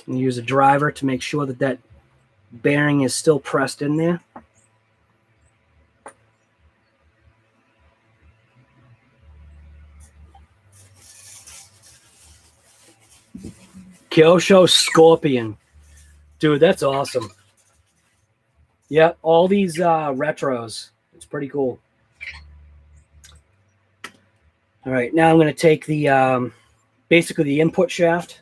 And use a driver to make sure that that bearing is still pressed in there. Kyosho Scorpion. Dude, that's awesome. Yeah, all these retros. It's pretty cool. All right, now I'm going to take the basically the input shaft.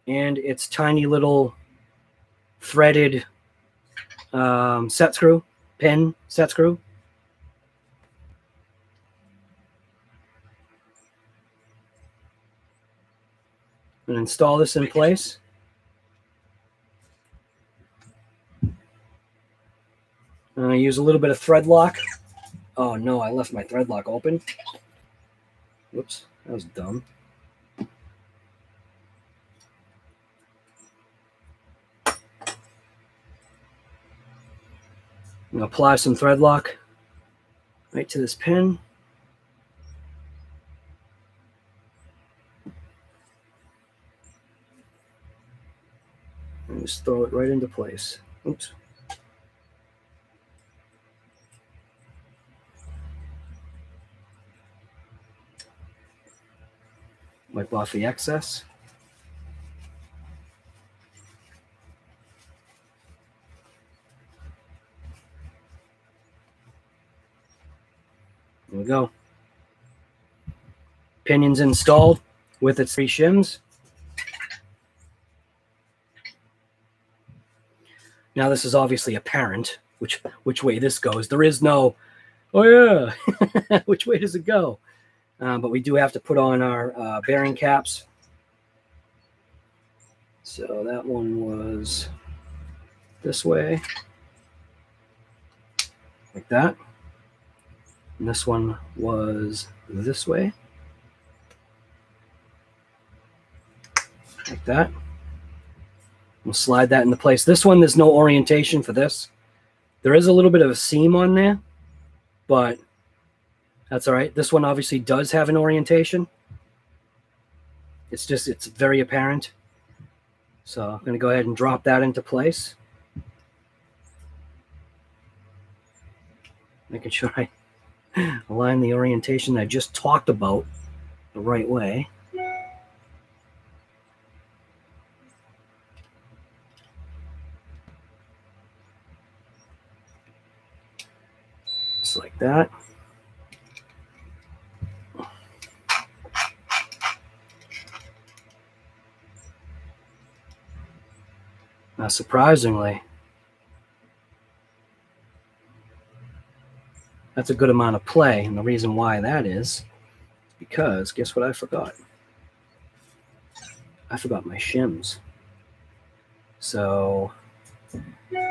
And its tiny little threaded set screw, pin set screw. And install this in place. And I use a little bit of thread lock. Oh no, I left my thread lock open. Whoops, that was dumb. I'm going to apply some thread lock right to this pin. And just throw it right into place. Oops. Wipe off the excess. There we go. Pinion's installed with its 3 shims. Now this is obviously apparent which way this goes. There is no, oh yeah, which way does it go? But we do have to put on our bearing caps. So that one was this way, like that. And this one was this way, like that. We'll slide that into place. This one, there's no orientation for this. There is a little bit of a seam on there, but that's all right. This one obviously does have an orientation. It's very apparent. So I'm going to go ahead and drop that into place. Making sure I align the orientation I just talked about the right way. Just like that. Now, surprisingly, that's a good amount of play. And the reason why that is because, guess what I forgot? I forgot my shims. So I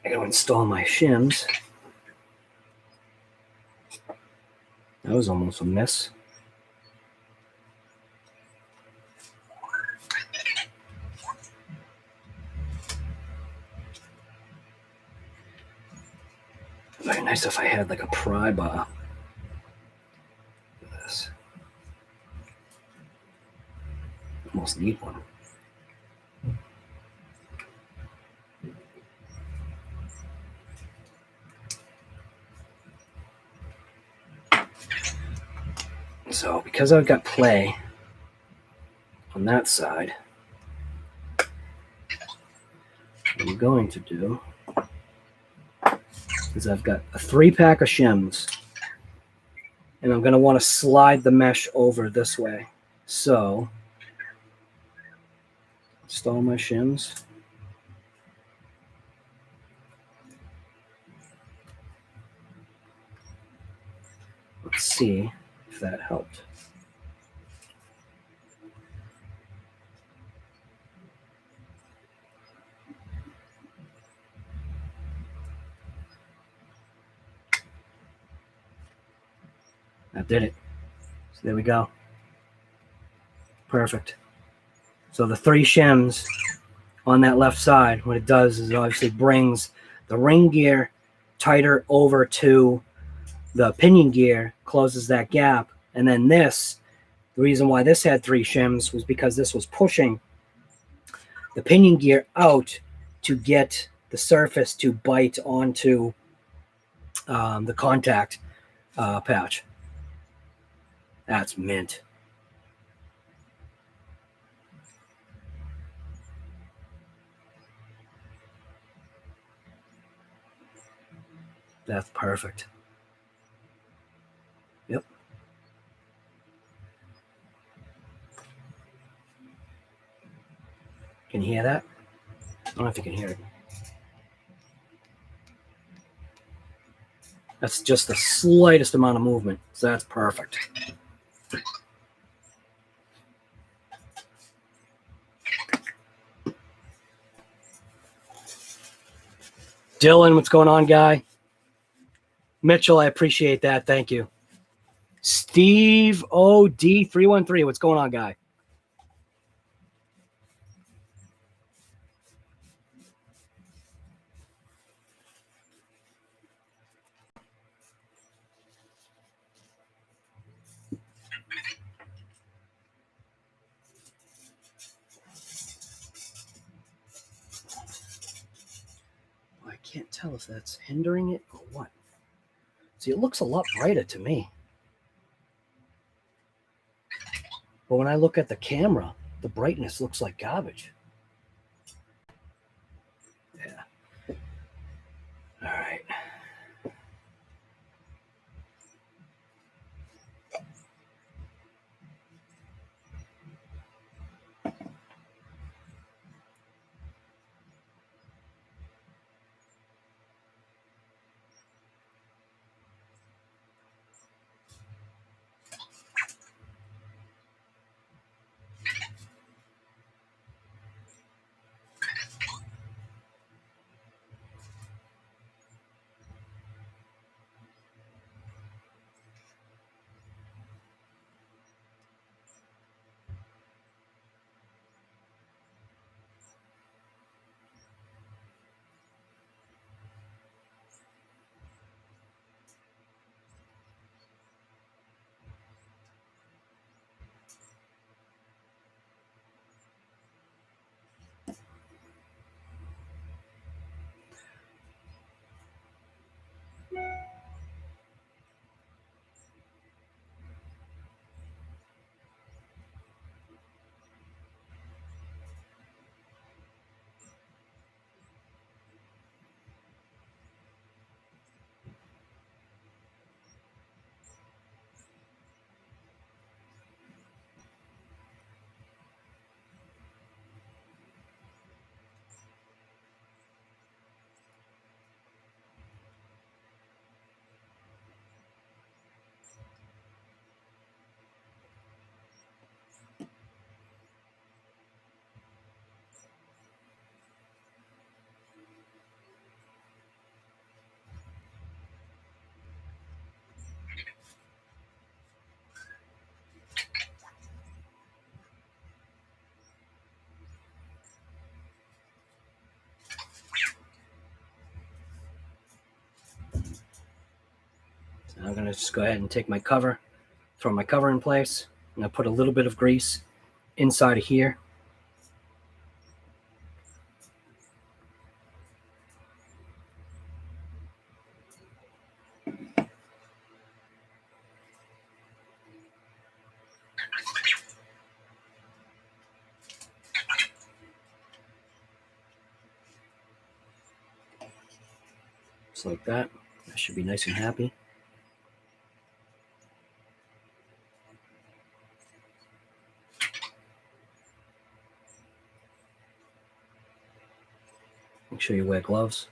gotta install my shims. That was almost a miss. Very nice if I had like a pry bar. Look at this. Almost need one. So because I've got play on that side, what I'm going to do is I've got a 3-pack of shims, and I'm going to want to slide the mesh over this way. So install my shims. Let's see if that helped. That did it. So there we go. Perfect. So the 3 shims on that left side, what it does is it obviously brings the ring gear tighter over to the pinion gear closes that gap. And then this, the reason why this had 3 shims was because this was pushing the pinion gear out to get the surface to bite onto the contact patch. That's mint. That's perfect. Yep. Can you hear that? I don't know if you can hear it. That's just the slightest amount of movement, so that's perfect. Dylan, what's going on, guy? Mitchell, I appreciate that. Thank you. Steve OD313, what's going on, guy? I can't tell if that's hindering it or what. See, it looks a lot brighter to me. But when I look at the camera, the brightness looks like garbage. Yeah. All right. So I'm going to just go ahead and take my cover, throw my cover in place, and I put a little bit of grease inside of here. Just like that. That should be nice and happy. Make sure you wear gloves.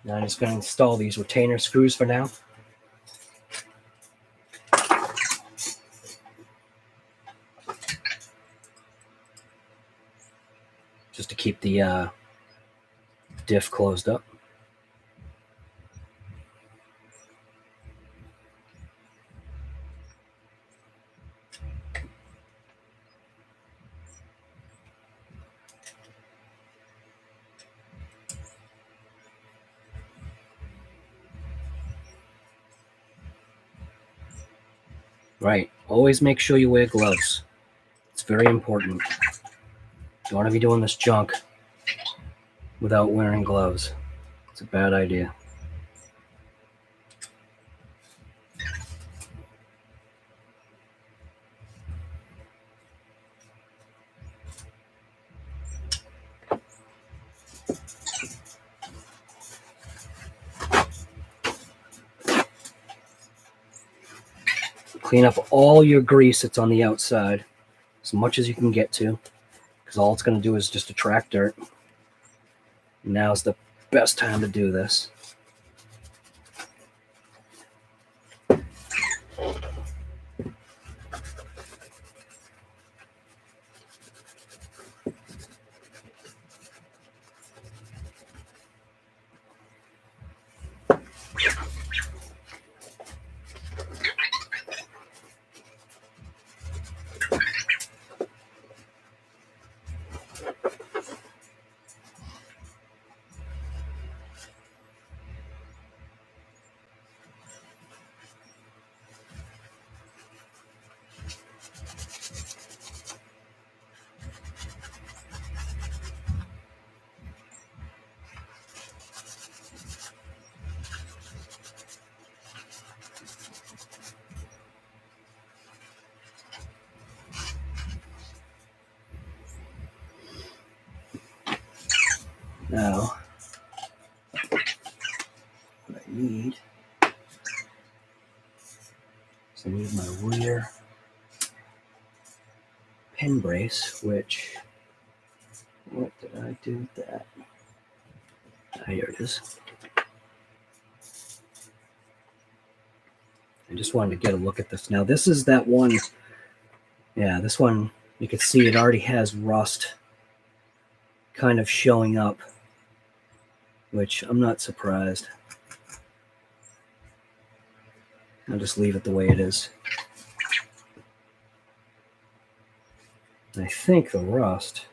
Now I'm just going to install these retainer screws for now. Just to keep the diff closed up. Right, always make sure you wear gloves. It's very important. You don't want to be doing this junk without wearing gloves. It's a bad idea. Clean up all your grease that's on the outside as much as you can get to, because all it's going to do is just attract dirt. Now's the best time to do this. Now, what I need is I need my rear pin brace, which, what did I do with that? Ah, here it is. I just wanted to get a look at this. Now, this is that one, yeah, this one, you can see it already has rust kind of showing up, which I'm not surprised. I'll just leave it the way it is. I think the rust,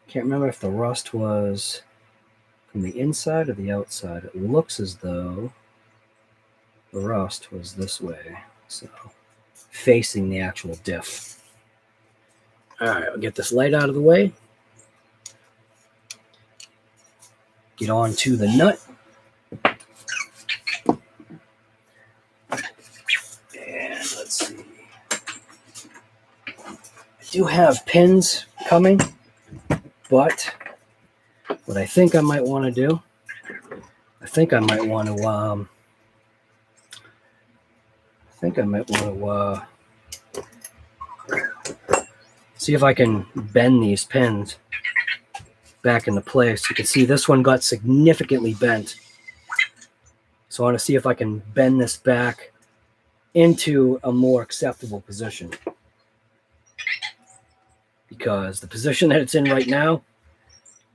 can't remember if the rust was from the inside or the outside. It looks as though the rust was this way, so facing the actual diff. All right, I'll get this light out of the way. Get on to the nut. And let's see. I do have pins coming, but what I think I might want to do, I think I might want to see if I can bend these pins back into place. You can see this one got significantly bent. So I want to see if I can bend this back into a more acceptable position. Because the position that it's in right now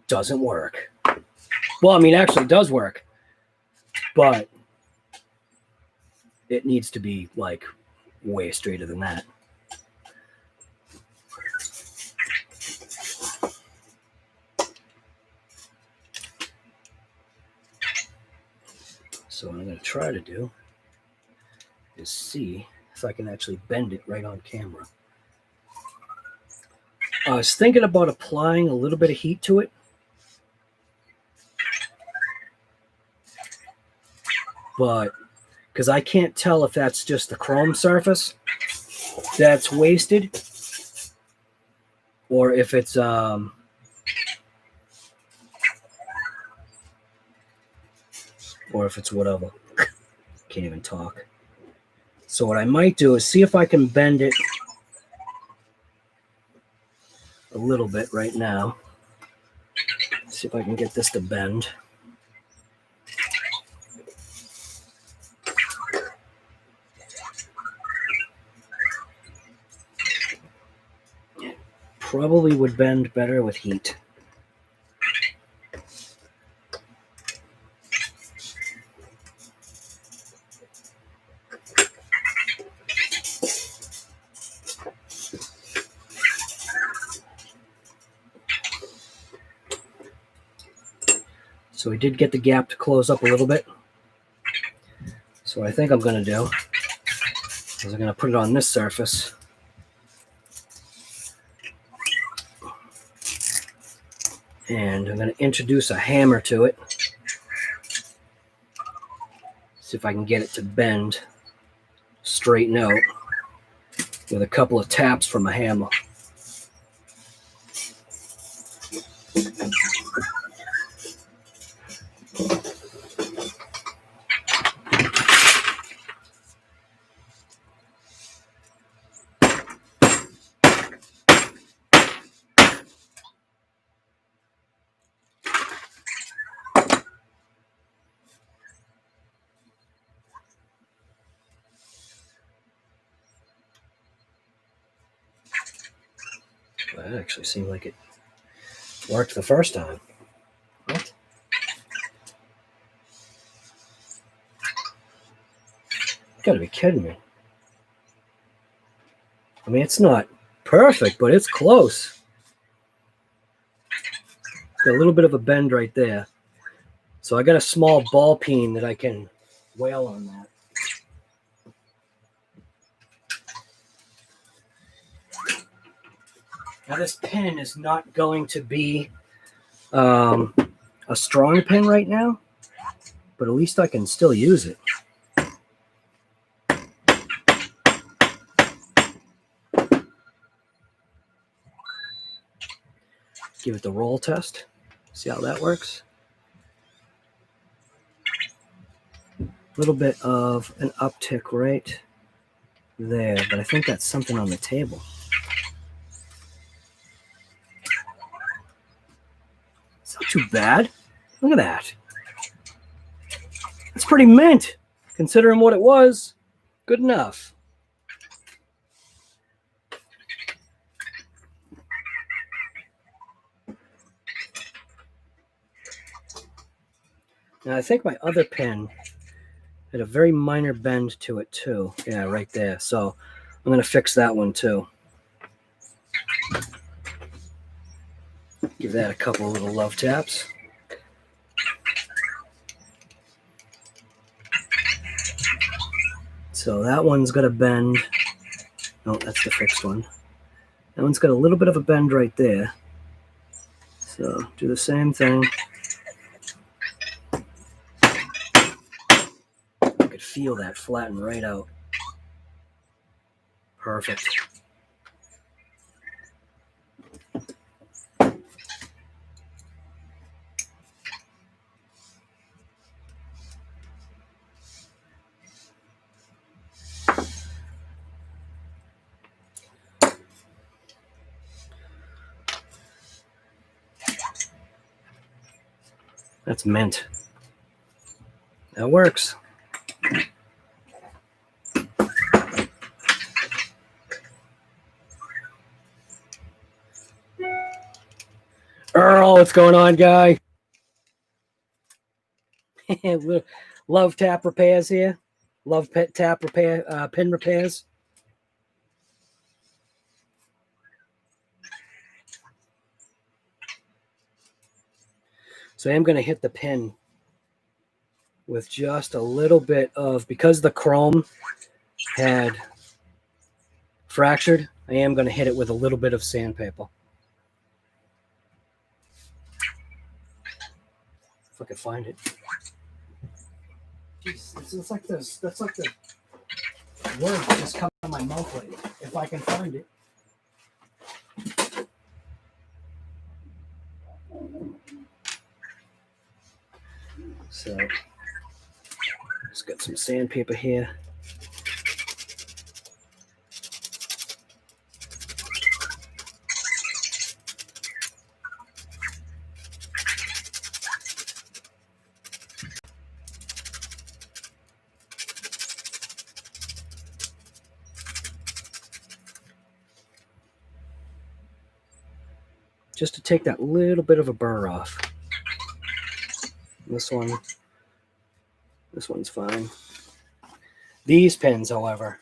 doesn't work. Well, I mean, actually it does work, but it needs to be like way straighter than that. So what I'm going to try to do is see if I can actually bend it right on camera. I was thinking about applying a little bit of heat to it, but because I can't tell if that's just the chrome surface that's wasted or if it's whatever. Can't even talk. So what I might do is see if I can bend it a little bit right now. See if I can get this to bend. probably would bend better with heat. So we did get the gap to close up a little bit. So what I think I'm going to do is I'm going to put it on this surface. And I'm going to introduce a hammer to it. See if I can get it to bend, straighten out with a couple of taps from a hammer. That actually seemed like it worked the first time. What? You gotta be kidding me. I mean, it's not perfect, but it's close. Got a little bit of a bend right there. So I got a small ball peen that I can whale on that. Now this pin is not going to be a strong pin right now, but at least I can still use it. Give it the roll test. See how that works. A little bit of an uptick right there, but I think that's something on the table. It's not too bad. Look at that. It's pretty mint, considering what it was. Good enough. Now I think my other pin had a very minor bend to it too. Yeah, right there. So I'm going to fix that one too. Give that a couple little love taps. So that one's got a bend. No, that's the fixed one. That one's got a little bit of a bend right there. So do the same thing. I could feel that flatten right out. Perfect. That's mint. That works. Earl, what's going on, guy? Love tap repairs here. Love pet tap repair, pin repairs. So I am going to hit the pin with just a little bit of, because the chrome had fractured, I am going to hit it with a little bit of sandpaper. If I can find it. Jeez, it's like this. That's like the word just coming out of my mouth lately. If I can find it. So, just got some sandpaper here. just to take that little bit of a burr off. This one's fine. These pins, however,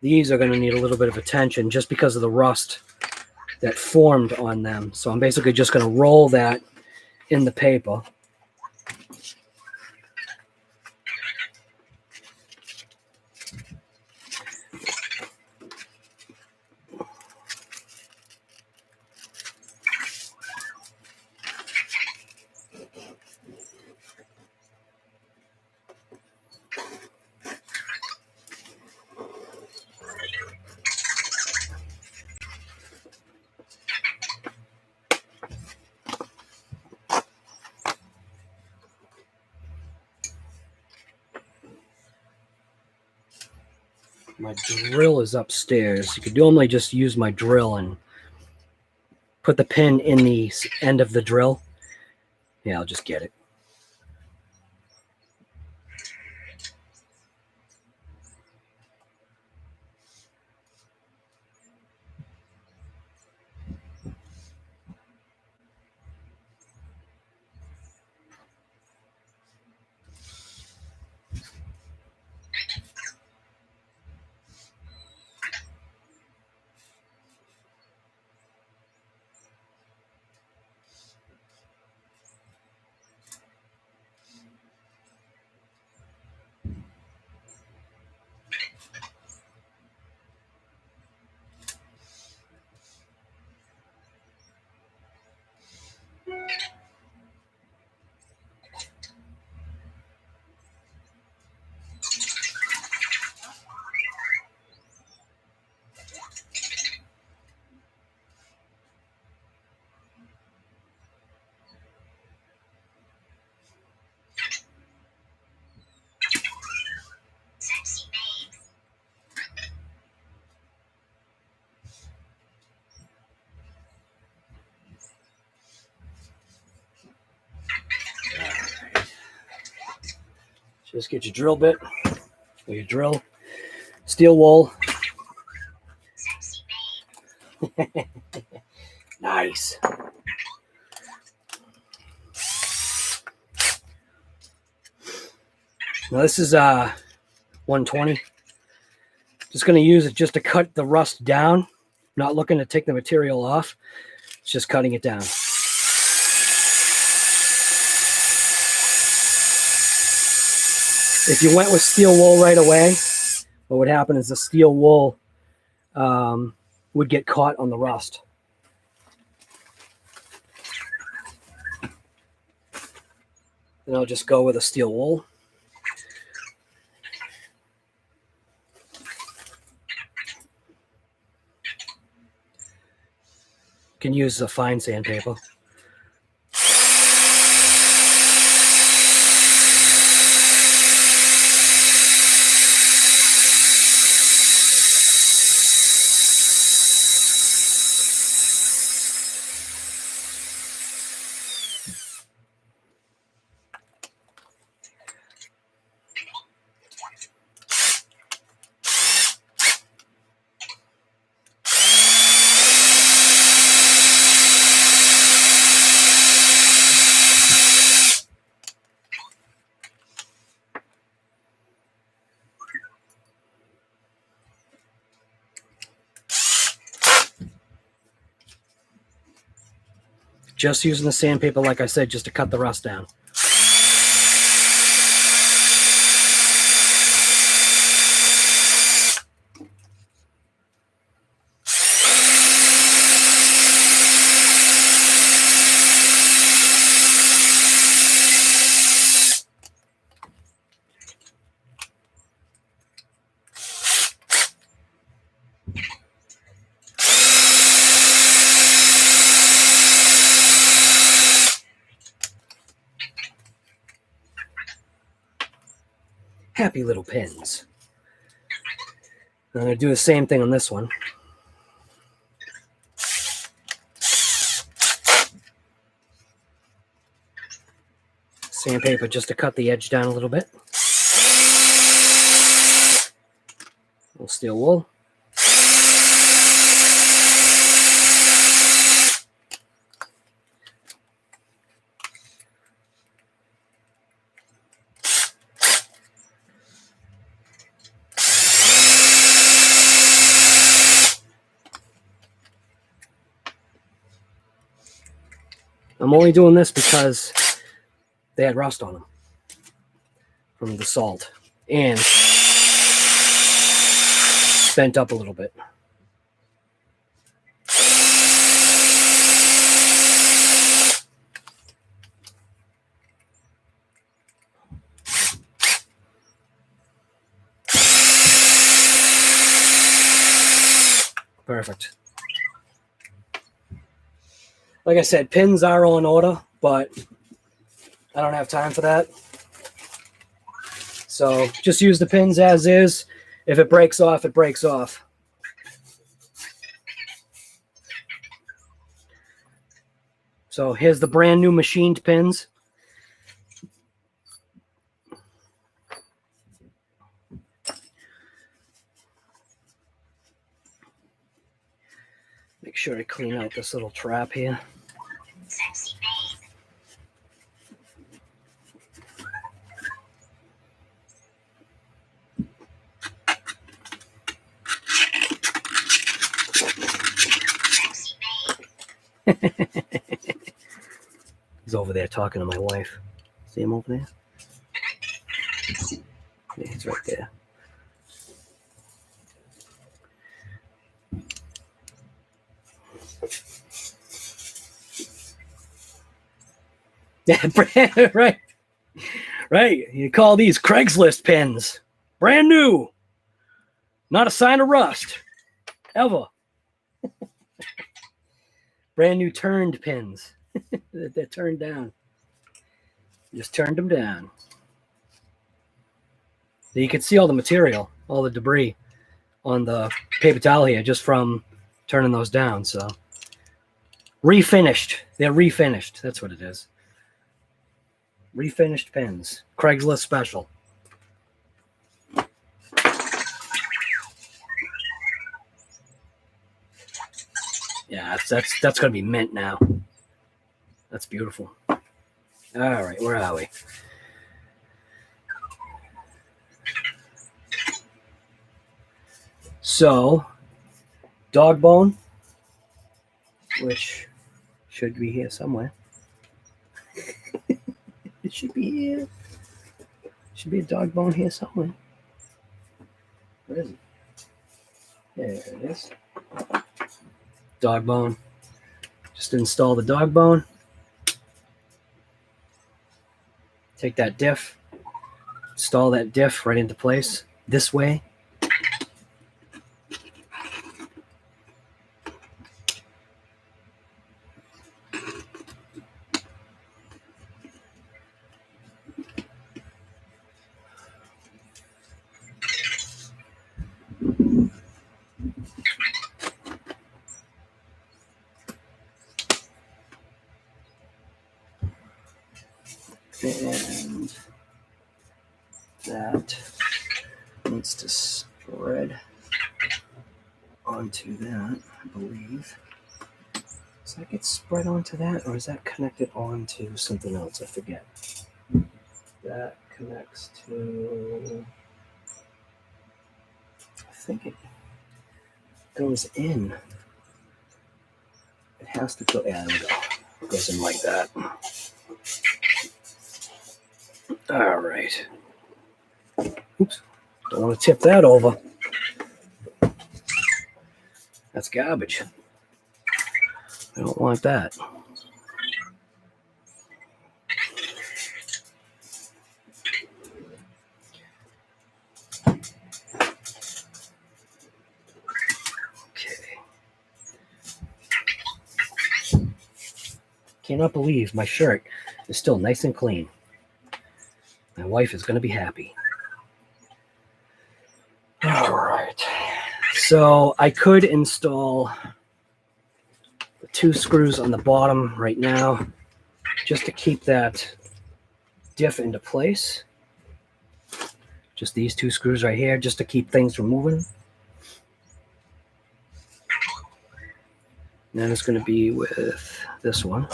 these are going to need a little bit of attention just because of the rust that formed on them. So I'm basically just going to roll that in the paper. My drill is upstairs. You could normally just use my drill and put the pin in the end of the drill. Yeah, I'll just get it. Just get your drill bit or your drill, steel wool. Nice. Now this is 120. Just going to use it just to cut the rust down. Not looking to take the material off. It's just cutting it down. If you went with steel wool right away, what would happen is the steel wool would get caught on the rust. And I'll just go with a steel wool. You can use the fine sandpaper. Just using the sandpaper, like I said, just to cut the rust down. Happy little pins. I'm going to do the same thing on this one. Sandpaper just to cut the edge down a little bit. A little steel wool. I'm only doing this because they had rust on them from the salt and bent up a little bit. Perfect. Like I said, pins are on order, but I don't have time for that. So just use the pins as is. If it breaks off, it breaks off. So here's the brand new machined pins. Make sure I clean out this little trap here. Sexy He's over there talking to my wife. See him over there? Yeah, he's right there. Yeah, right. Right. You call these Craigslist pins. Brand new. Not a sign of rust. Ever. Brand new turned pins. They're turned down. Just turned them down. So you can see all the material, all the debris on the paper towel here just from turning those down. So refinished. They're refinished. That's what it is. Refinished pins. Craigslist special. Yeah, that's gonna be mint now. That's beautiful. All right, where are we? So, dog bone, which should be here somewhere. It should be here. Should be a dog bone here somewhere. Where is it? There it is. Dog bone. Just install the dog bone. Take that diff. Install that diff right into place this way. And that needs to spread onto that, I believe. Does that get spread onto that, or is that connected onto something else? I forget. That connects to, I think it goes in. It has to go, yeah, there we go. It goes in like that. All right. Oops. Don't want to tip that over. That's garbage. I don't want that. Okay. Cannot believe my shirt is still nice and clean. My wife is going to be happy. All right. So I could install the 2 screws on the bottom right now just to keep that diff into place. Just these 2 screws right here just to keep things from moving. And then it's going to be with this one.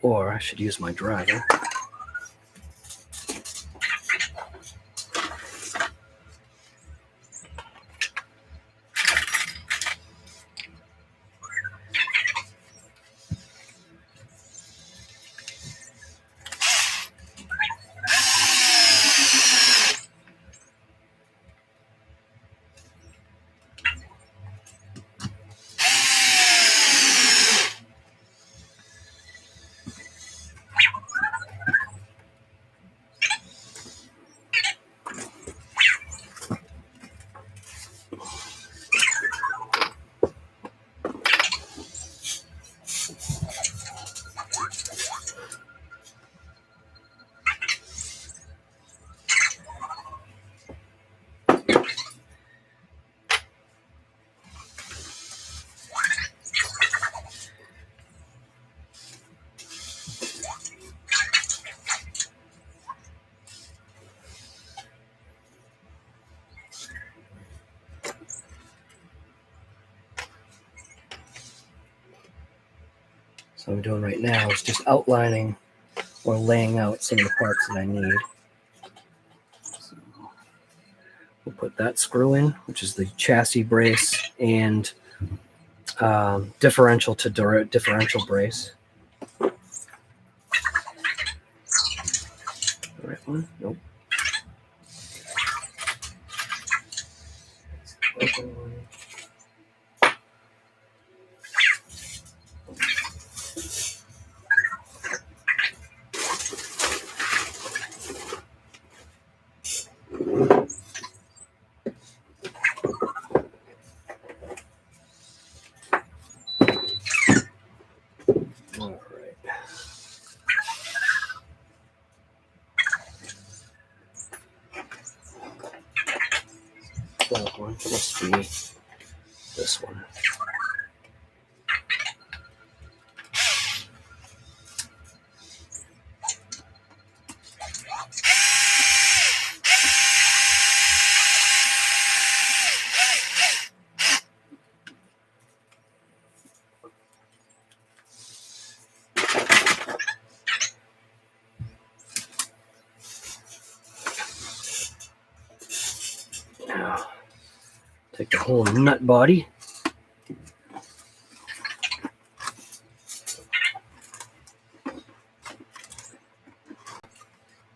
Or I should use my driver. So what I'm doing right now is just outlining or laying out some of the parts that I need. So we'll put that screw in, which is the chassis brace and differential to differential brace. The right one? Nope. All right. That one must be this one. Now, take the whole nut body.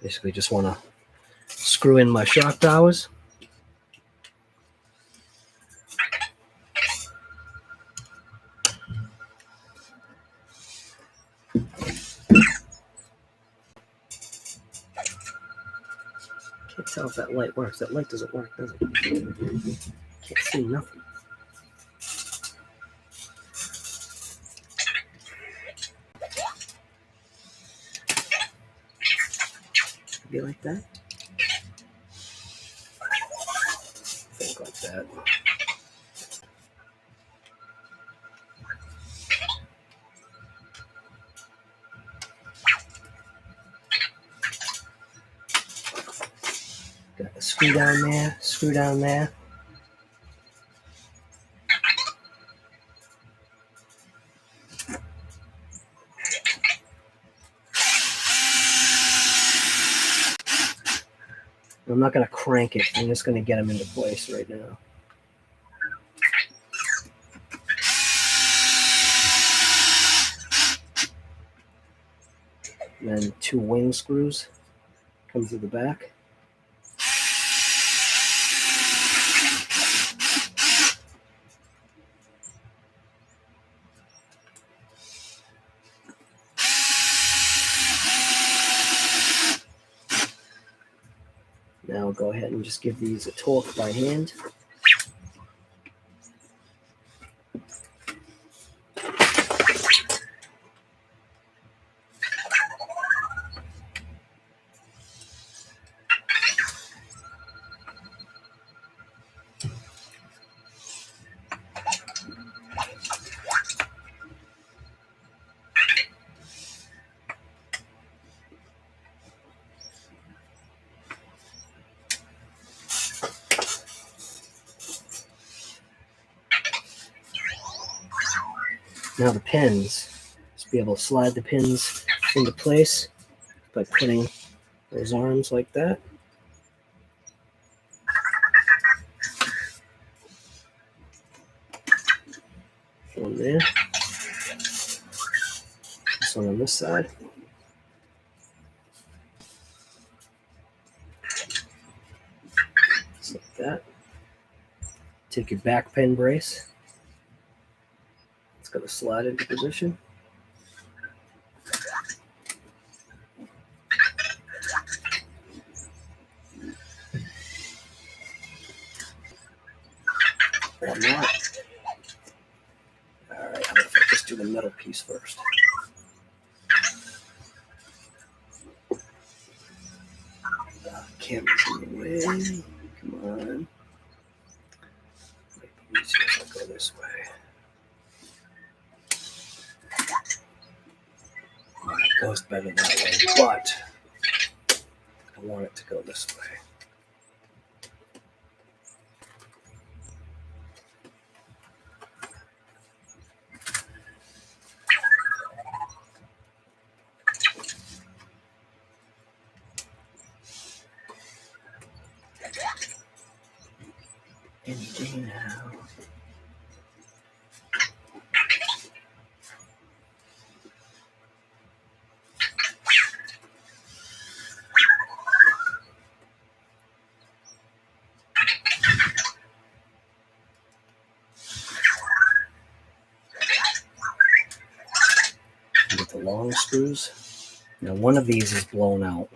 Basically just want to screw in my shock towers. Can't tell if that light works. That light doesn't work, does it? Can't see nothing. Be like that. Think like that. Got the screw down there, screw down there. I'm not going to crank it. I'm just going to get them into place right now. And then 2 wing screws come through the back. Now I'll go ahead and just give these a torque by hand. Now the pins, just be able to slide the pins into place by putting those arms like that. One there. This one on this side. Just like that. Take your back pin brace. It's going to slide into position. Or not. All right, how about if I just do the metal piece first? Camera's in the way. Come on. Might be easier if I go this way. It goes better that way, but I want it to go this way. any day now. Get the long screws. Now one of these is blown out.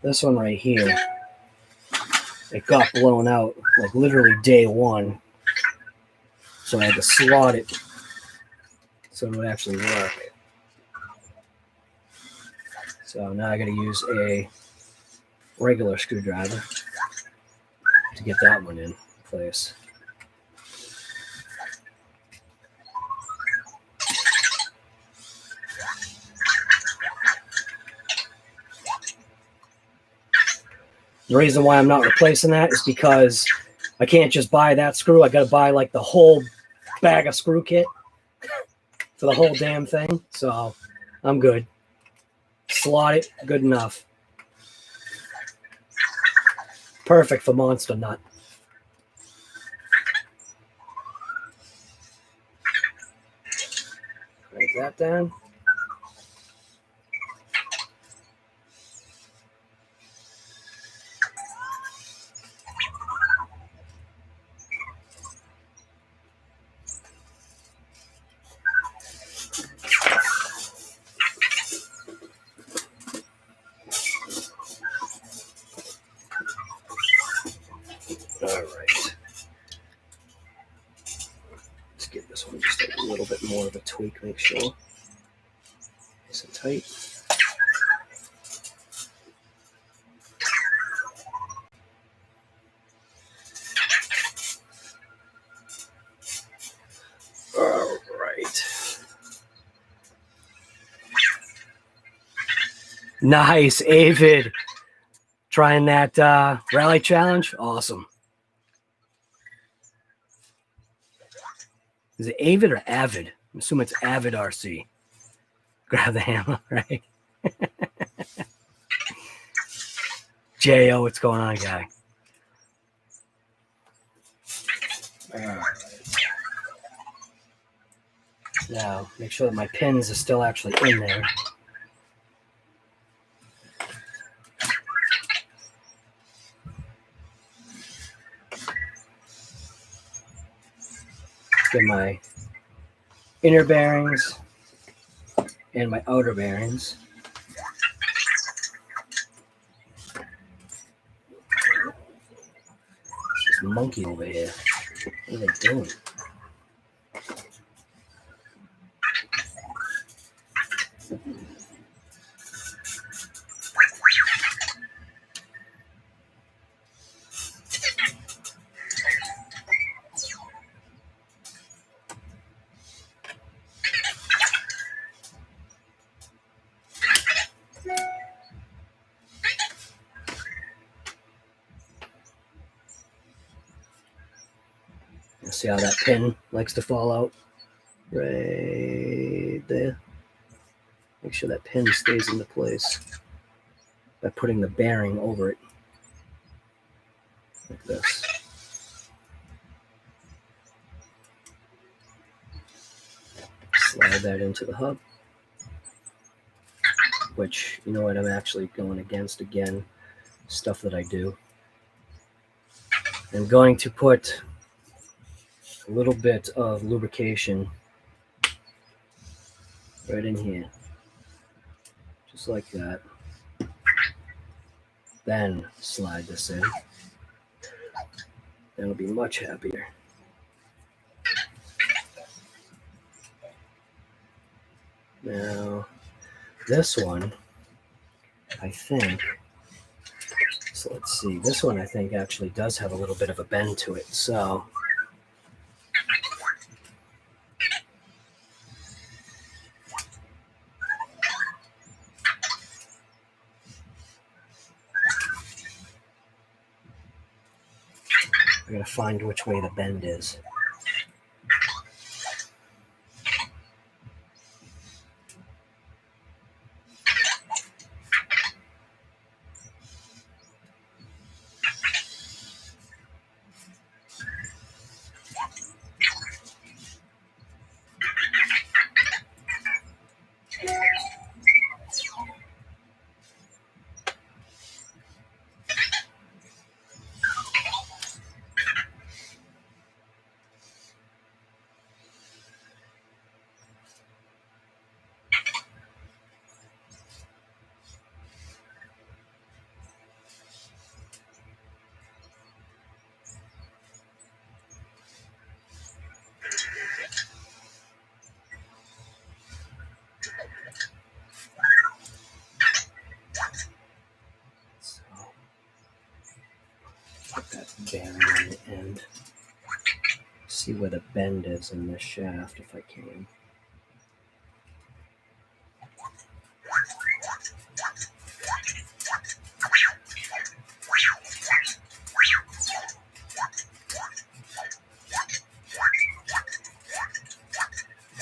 This one right here, it got blown out like literally day one. So I had to slot it so it would actually work. So now I got to use a regular screwdriver to get that one in place. The reason why I'm not replacing that is because I can't just buy that screw. I got to buy like the whole bag of screw kit for the whole damn thing. So I'm good. Slot it, good enough. Perfect for MONSTA-NUT. Write that down. All right. Let's give this one just a little bit more of a tweak, make sure. Nice and tight. All right. Nice, Avid. Trying that rally challenge. Awesome. Is it Avid or Avid? I'm assuming it's Avid RC. Grab the hammer, right? J.O., what's going on, guy? All right. Now, make sure that my pins are still actually in there. Get my inner bearings and my outer bearings. This monkey over here. What are they doing? See how that pin likes to fall out right there. Make sure that pin stays into place by putting the bearing over it like this. Slide that into the hub, which, you know what, I'm actually going against again, stuff that I do. I'm going to put a little bit of lubrication right in here, just like that. Then slide this in. Then it'll be much happier. Now, this one, I think, so let's see, this one I think actually does have a little bit of a bend to it, so I gotta find which way the bend is. Put that bearing on the end. See where the bend is in this shaft if I can.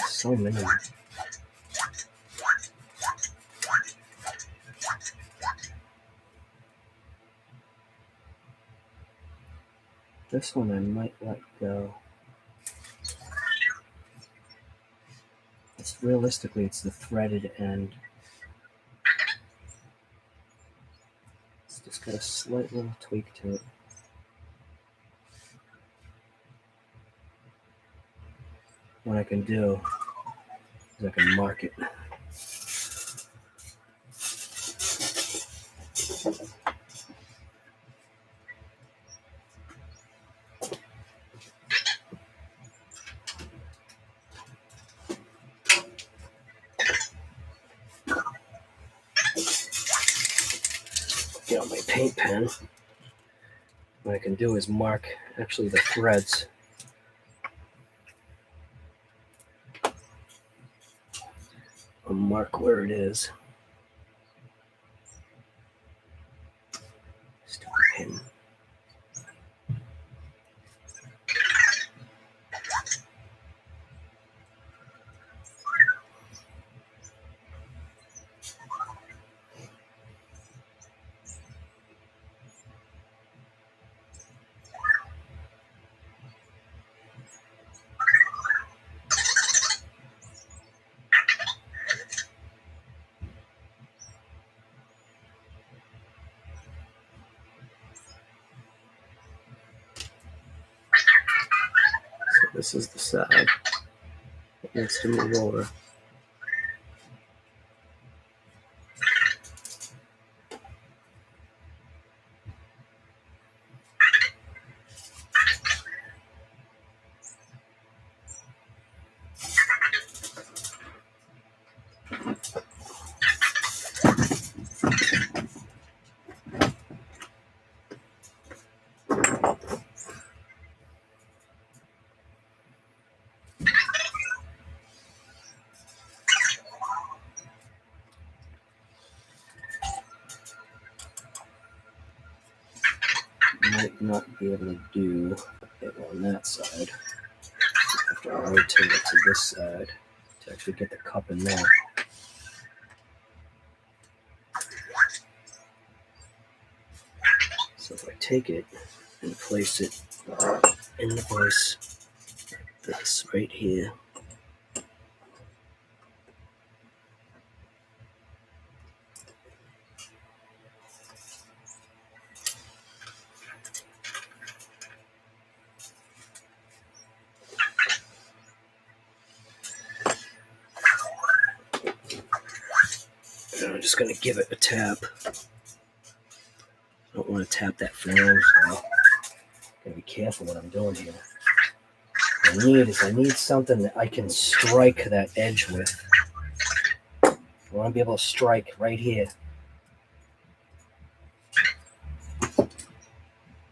So minimal. This one I might let go. Realistically, it's the threaded end. It's just got a slight little tweak to it. What I can do is I can mark it. Get out my paint pen. What I can do is mark actually the threads. I'll mark where it is. Stupid pin. This is the side that needs to move over. Might not be able to do it on that side. I have to rotate it to this side to actually get the cup in there. So if I take it and place it in the place, this right here. And I'm just going to give it a tap. I don't want to tap that flange, so gotta be careful what I'm doing here. What I need something that I can strike that edge with. I want to be able to strike right here.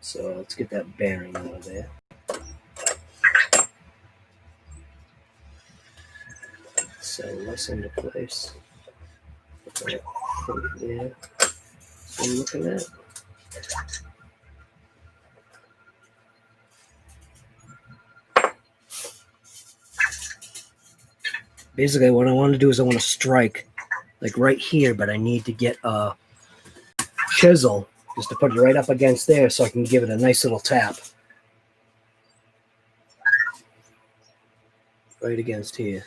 So let's get that bearing out of there. So this into place. Put that right there. So I'm looking at. Basically, what I want to do is I want to strike like right here, but I need to get a chisel just to put it right up against there so I can give it a nice little tap. Right against here.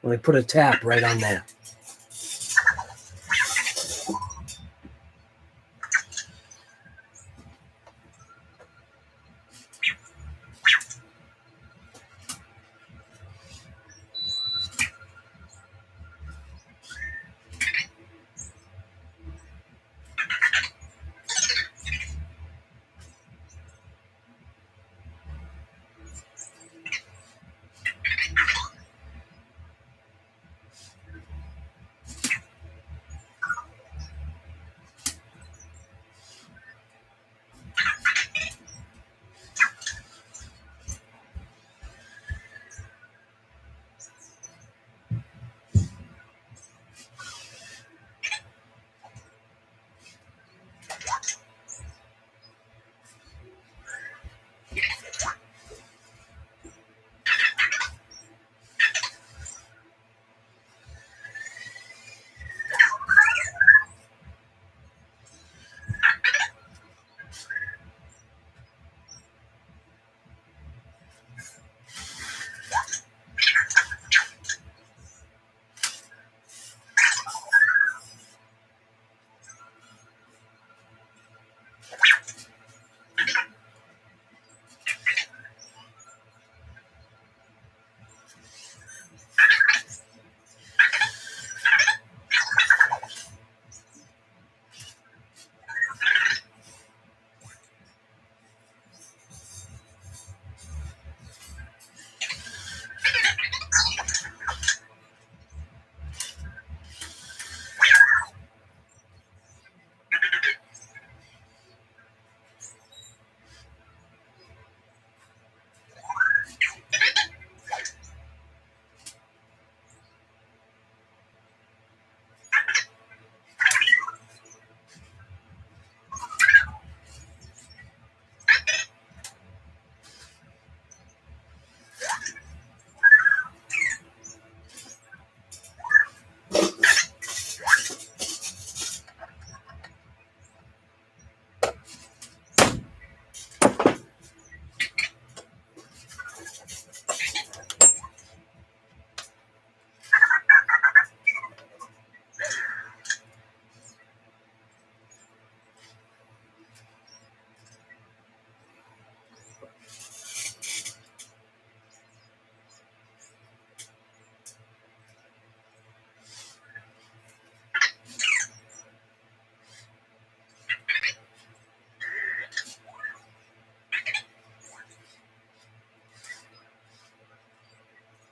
When I put a tap right on there.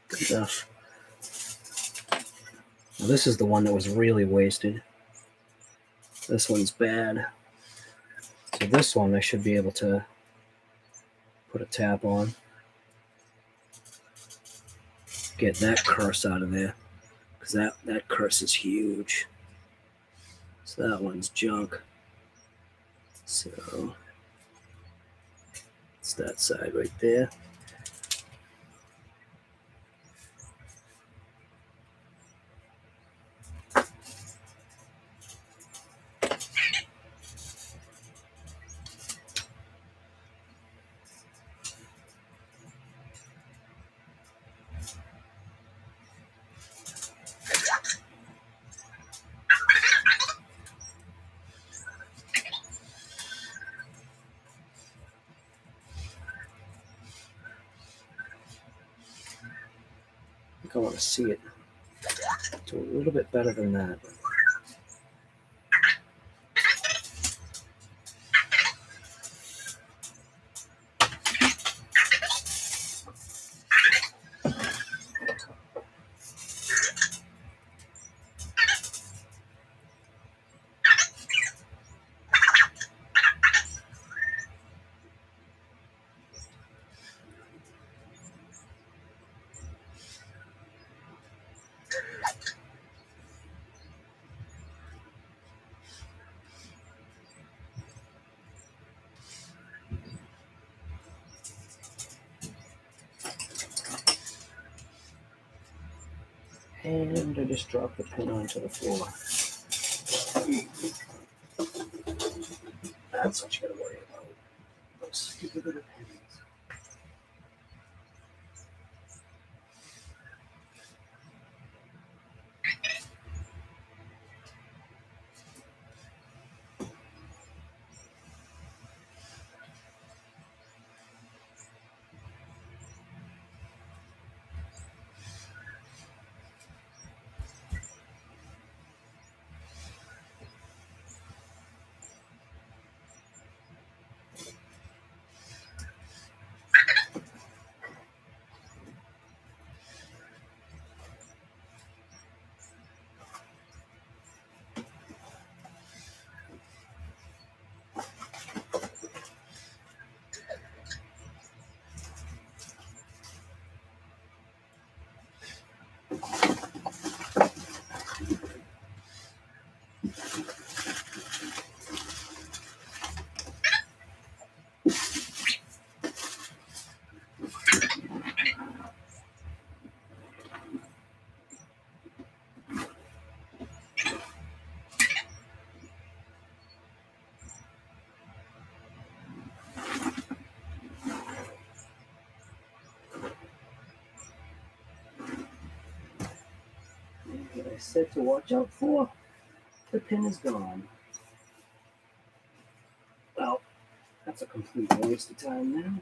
Good enough. Now, this is the one that was really wasted. This one's bad. So this one I should be able to put a tap on. Get that curse out of there. Because that curse is huge. So that one's junk. So it's that side right there. I think I want to see it do a little bit better than that. And I just dropped the pin onto the floor. That's what you gotta worry about. Those stupid little pins. What I said to watch out for, the pin is gone. Well, that's a complete waste of time now.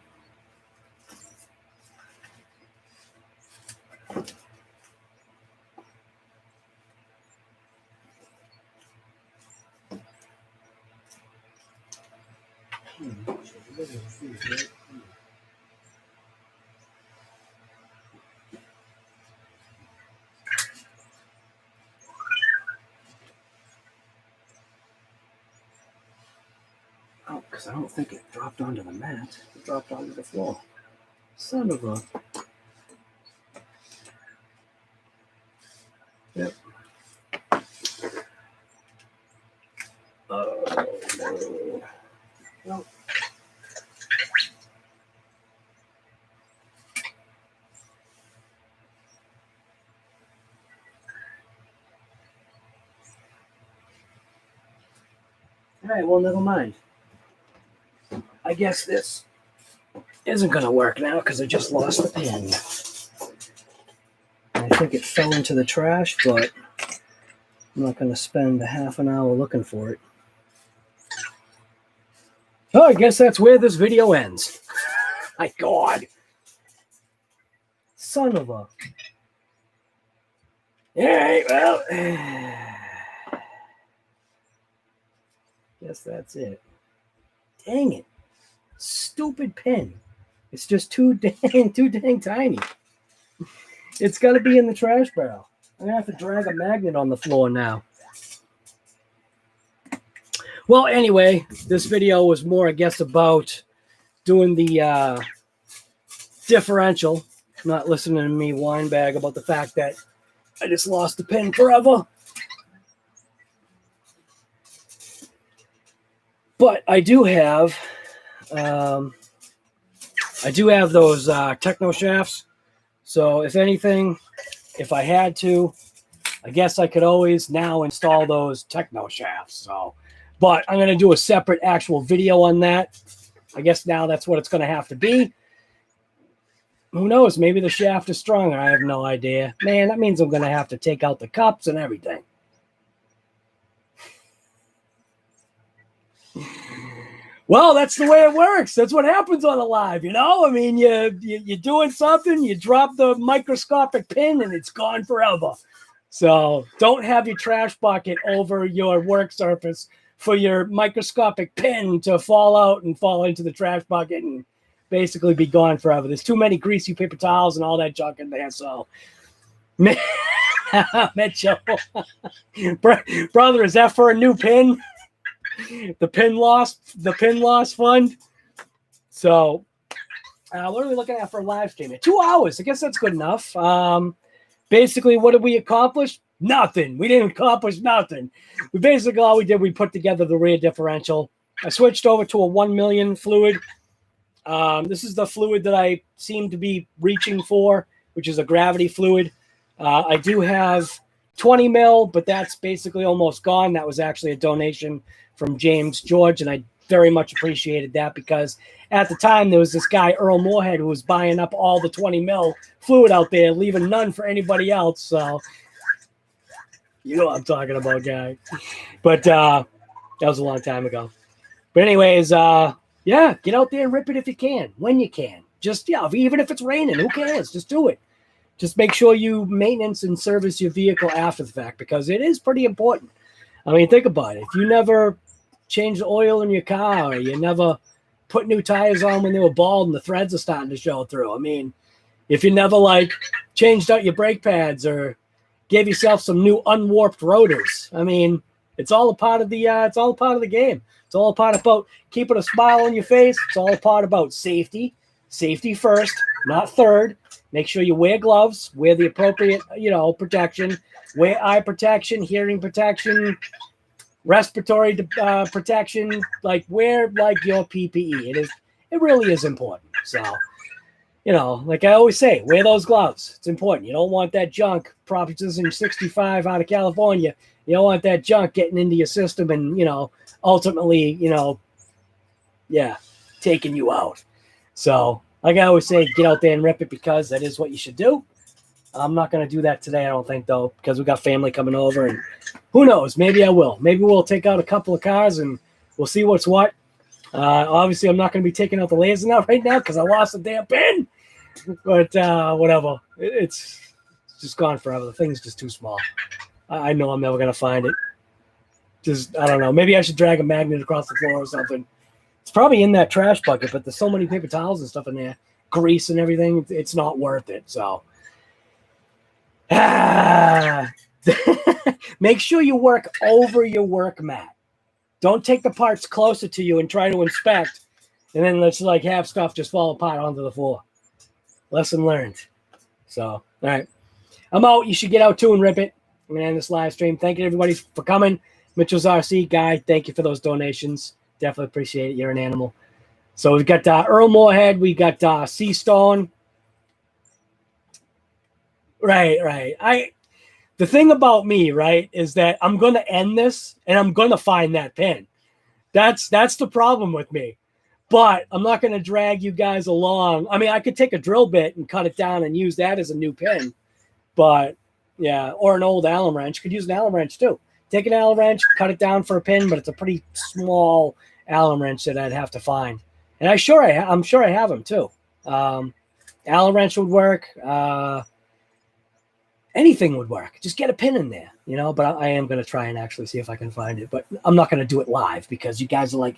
Oh, because I don't think it dropped onto the mat. It dropped onto the floor. Son of a... Yep. Oh, no. Well. All right, well, never mind. I guess this isn't going to work now because I just lost the pin. I think it fell into the trash, but I'm not going to spend a half an hour looking for it. Oh, I guess that's where this video ends. My God. Son of a... All right, well... Guess that's it. Dang it. Stupid pin. It's just too dang tiny. It's got to be in the trash barrel. I'm going to have to drag a magnet on the floor now. Well, anyway, this video was more, I guess, about doing the differential. Not listening to me whine bag about the fact that I just lost the pin forever. But I do have those Techno shafts. So if anything, if I had to, I guess I could always now install those Techno shafts. So, but I'm going to do a separate actual video on that. I guess now that's what it's going to have to be. Who knows? Maybe the shaft is stronger. I have no idea. Man, that means I'm going to have to take out the cups and everything. Well, that's the way it works. That's what happens on a live, you know? I mean, you're doing something, you drop the microscopic pin, and it's gone forever. So don't have your trash bucket over your work surface for your microscopic pin to fall out and fall into the trash bucket and basically be gone forever. There's too many greasy paper towels and all that junk in there. So, Mitchell, brother, is that for a new pin? The pin loss fund. So what are we looking at for a live stream? 2 hours. I guess that's good enough. Basically, what did we accomplish? Nothing. We didn't accomplish nothing. We basically, all we did, we put together the rear differential. I switched over to a 1 million fluid. This is the fluid that I seem to be reaching for, which is a gravity fluid. I do have 20 mil, but that's basically almost gone. That was actually a donation from James George, and I very much appreciated that because at the time there was this guy, Earl Moorhead, who was buying up all the 20 mil fluid out there, leaving none for anybody else. So you know what I'm talking about, guy. But that was a long time ago. But anyways, yeah, get out there and rip it if you can, when you can. Just, yeah, even if it's raining, who cares? Just do it. Just make sure you maintenance and service your vehicle after the fact because it is pretty important. I mean, think about it. If you never change the oil in your car or you never put new tires on when they were bald and the threads are starting to show through. I mean, if you never like changed out your brake pads or gave yourself some new unwarped rotors. I mean, it's all a part of the game. It's all a part about keeping a smile on your face. It's all a part about safety. Safety first, not third. Make sure you wear gloves, wear the appropriate, protection, wear eye protection, hearing protection, respiratory protection. Like wear like your PPE. It really is important. So, like I always say, wear those gloves. It's important. You don't want that junk. Proposition 65 out of California. You don't want that junk getting into your system and, ultimately, taking you out. So, like I always say, get out there and rip it because that is what you should do. I'm not going to do that today, I don't think, though, because we got family coming over. And who knows? Maybe I will. Maybe we'll take out a couple of cars and we'll see what's what. Obviously, I'm not going to be taking out the Lasernut right now because I lost the damn pin. But whatever. It's just gone forever. The thing's just too small. I know I'm never going to find it. Just, I don't know. Maybe I should drag a magnet across the floor or something. It's probably in that trash bucket, but there's so many paper towels and stuff in there, grease and everything. It's not worth it. So, make sure you work over your work mat. Don't take the parts closer to you and try to inspect, and then let's have stuff just fall apart onto the floor. Lesson learned. So, all right, I'm out. You should get out too and rip it. I'm gonna end this live stream. Thank you everybody for coming. Mitchell's RC guy, thank you for those donations. Definitely appreciate it. You're an animal. So we've got Earl Moorhead. We got Seastone. Right. The thing about me, right, is that I'm going to end this and I'm going to find that pin. That's the problem with me. But I'm not going to drag you guys along. I mean, I could take a drill bit and cut it down and use that as a new pin. But, yeah, or an old Allen wrench. Could use an Allen wrench, too. Take an Allen wrench, cut it down for a pin, but it's a pretty small Allen wrench that I'd have to find. And I'm sure I have them, too. Allen wrench would work. Anything would work. Just get a pin in there, but I am going to try and actually see if I can find it. But I'm not going to do it live because you guys will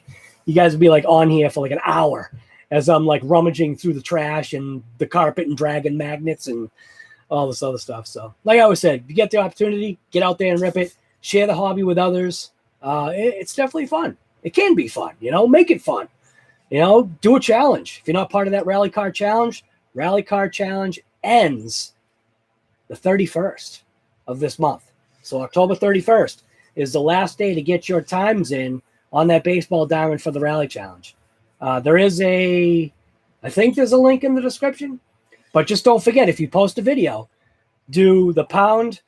be on here for an hour as I'm rummaging through the trash and the carpet and dragging magnets and all this other stuff. So like I always said, if you get the opportunity, get out there and rip it. Share the hobby with others. It's definitely fun. It can be fun, make it fun. Do a challenge. If you're not part of that rally car challenge ends the 31st of this month. So October 31st is the last day to get your times in on that baseball diamond for the rally challenge. I think there's a link in the description, but just don't forget, if you post a video, do the pound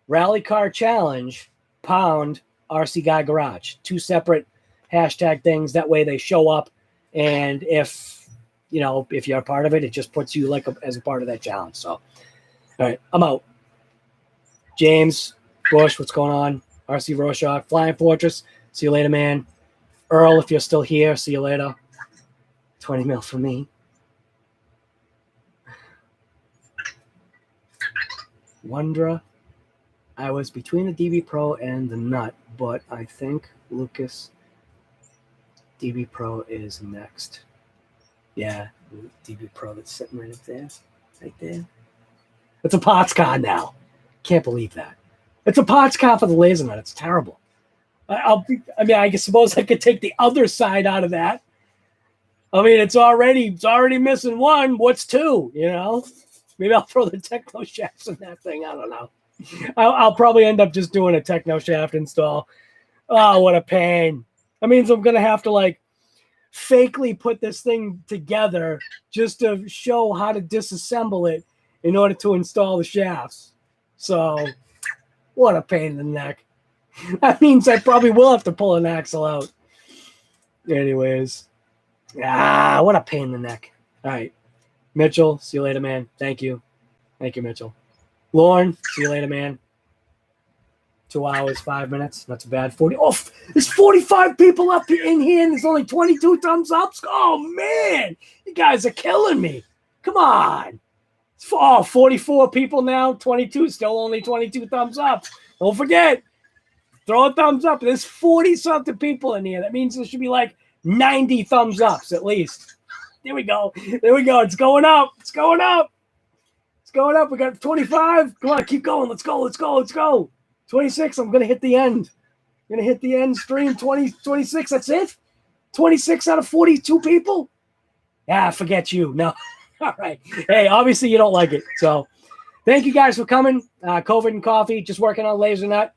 rally car challenge, pound RC Guy Garage, 2 separate hashtag things. That way they show up. And if you're a part of it, it just puts you as a part of that challenge. So, all right, I'm out. James, Bush, what's going on? RC Rorschach, Flying Fortress, see you later, man. Earl, if you're still here, see you later. 20 mil for me. Wondra, I was between the DB Pro and the Nut, but I think Lucas DB Pro is next. Yeah, DB Pro that's sitting right up there. Right there. It's a parts car now. Can't believe that. It's a parts car for the Lasernut. It's terrible. I suppose I could take the other side out of that. I mean, it's already missing one. What's 2? Maybe I'll throw the techno shafts in that thing. I don't know. I'll probably end up just doing a techno shaft install. Oh, what a pain. That means I'm gonna have to fakely put this thing together just to show how to disassemble it in order to install the shafts. So, what a pain in the neck. That means I probably will have to pull an axle out. Anyways. What a pain in the neck. All right. Mitchell, see you later, man. Thank you. Thank you, Mitchell. Lauren, see you later, man. 2 hours, 5 minutes. Not too bad. 40. Oh, there's 45 people up here in here, and there's only 22 thumbs ups. Oh, man. You guys are killing me. Come on. Oh, 44 people now. 22. Still only 22 thumbs up. Don't forget. Throw a thumbs up. There's 40-something people in here. That means there should be like 90 thumbs ups at least. There we go. There we go. It's going up. It's going up. It's going up. We got 25. Come on, keep going. Let's go. Let's go. Let's go. 26. I'm going to hit the end. I'm going to hit the end stream. 26. That's it? 26 out of 42 people? Yeah, forget you. No. All right. Hey, obviously you don't like it. So thank you guys for coming. COVID and coffee. Just working on Lasernut.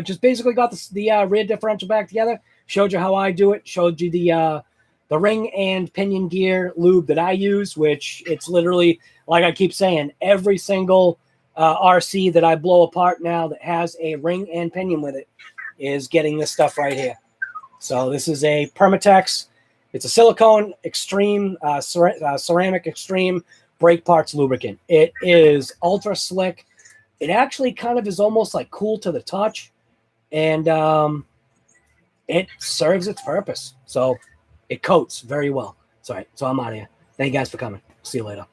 Just basically got the rear differential back together. Showed you how I do it. Showed you the ring and pinion gear lube that I use, which it's literally, like I keep saying, every single RC that I blow apart now that has a ring and pinion with it is getting this stuff right here. So this is a Permatex. It's a silicone extreme, ceramic extreme brake parts lubricant. It is ultra slick. It actually kind of is almost like cool to the touch, and it serves its purpose. So it coats very well. Sorry, so I'm out of here. Thank you guys for coming. See you later.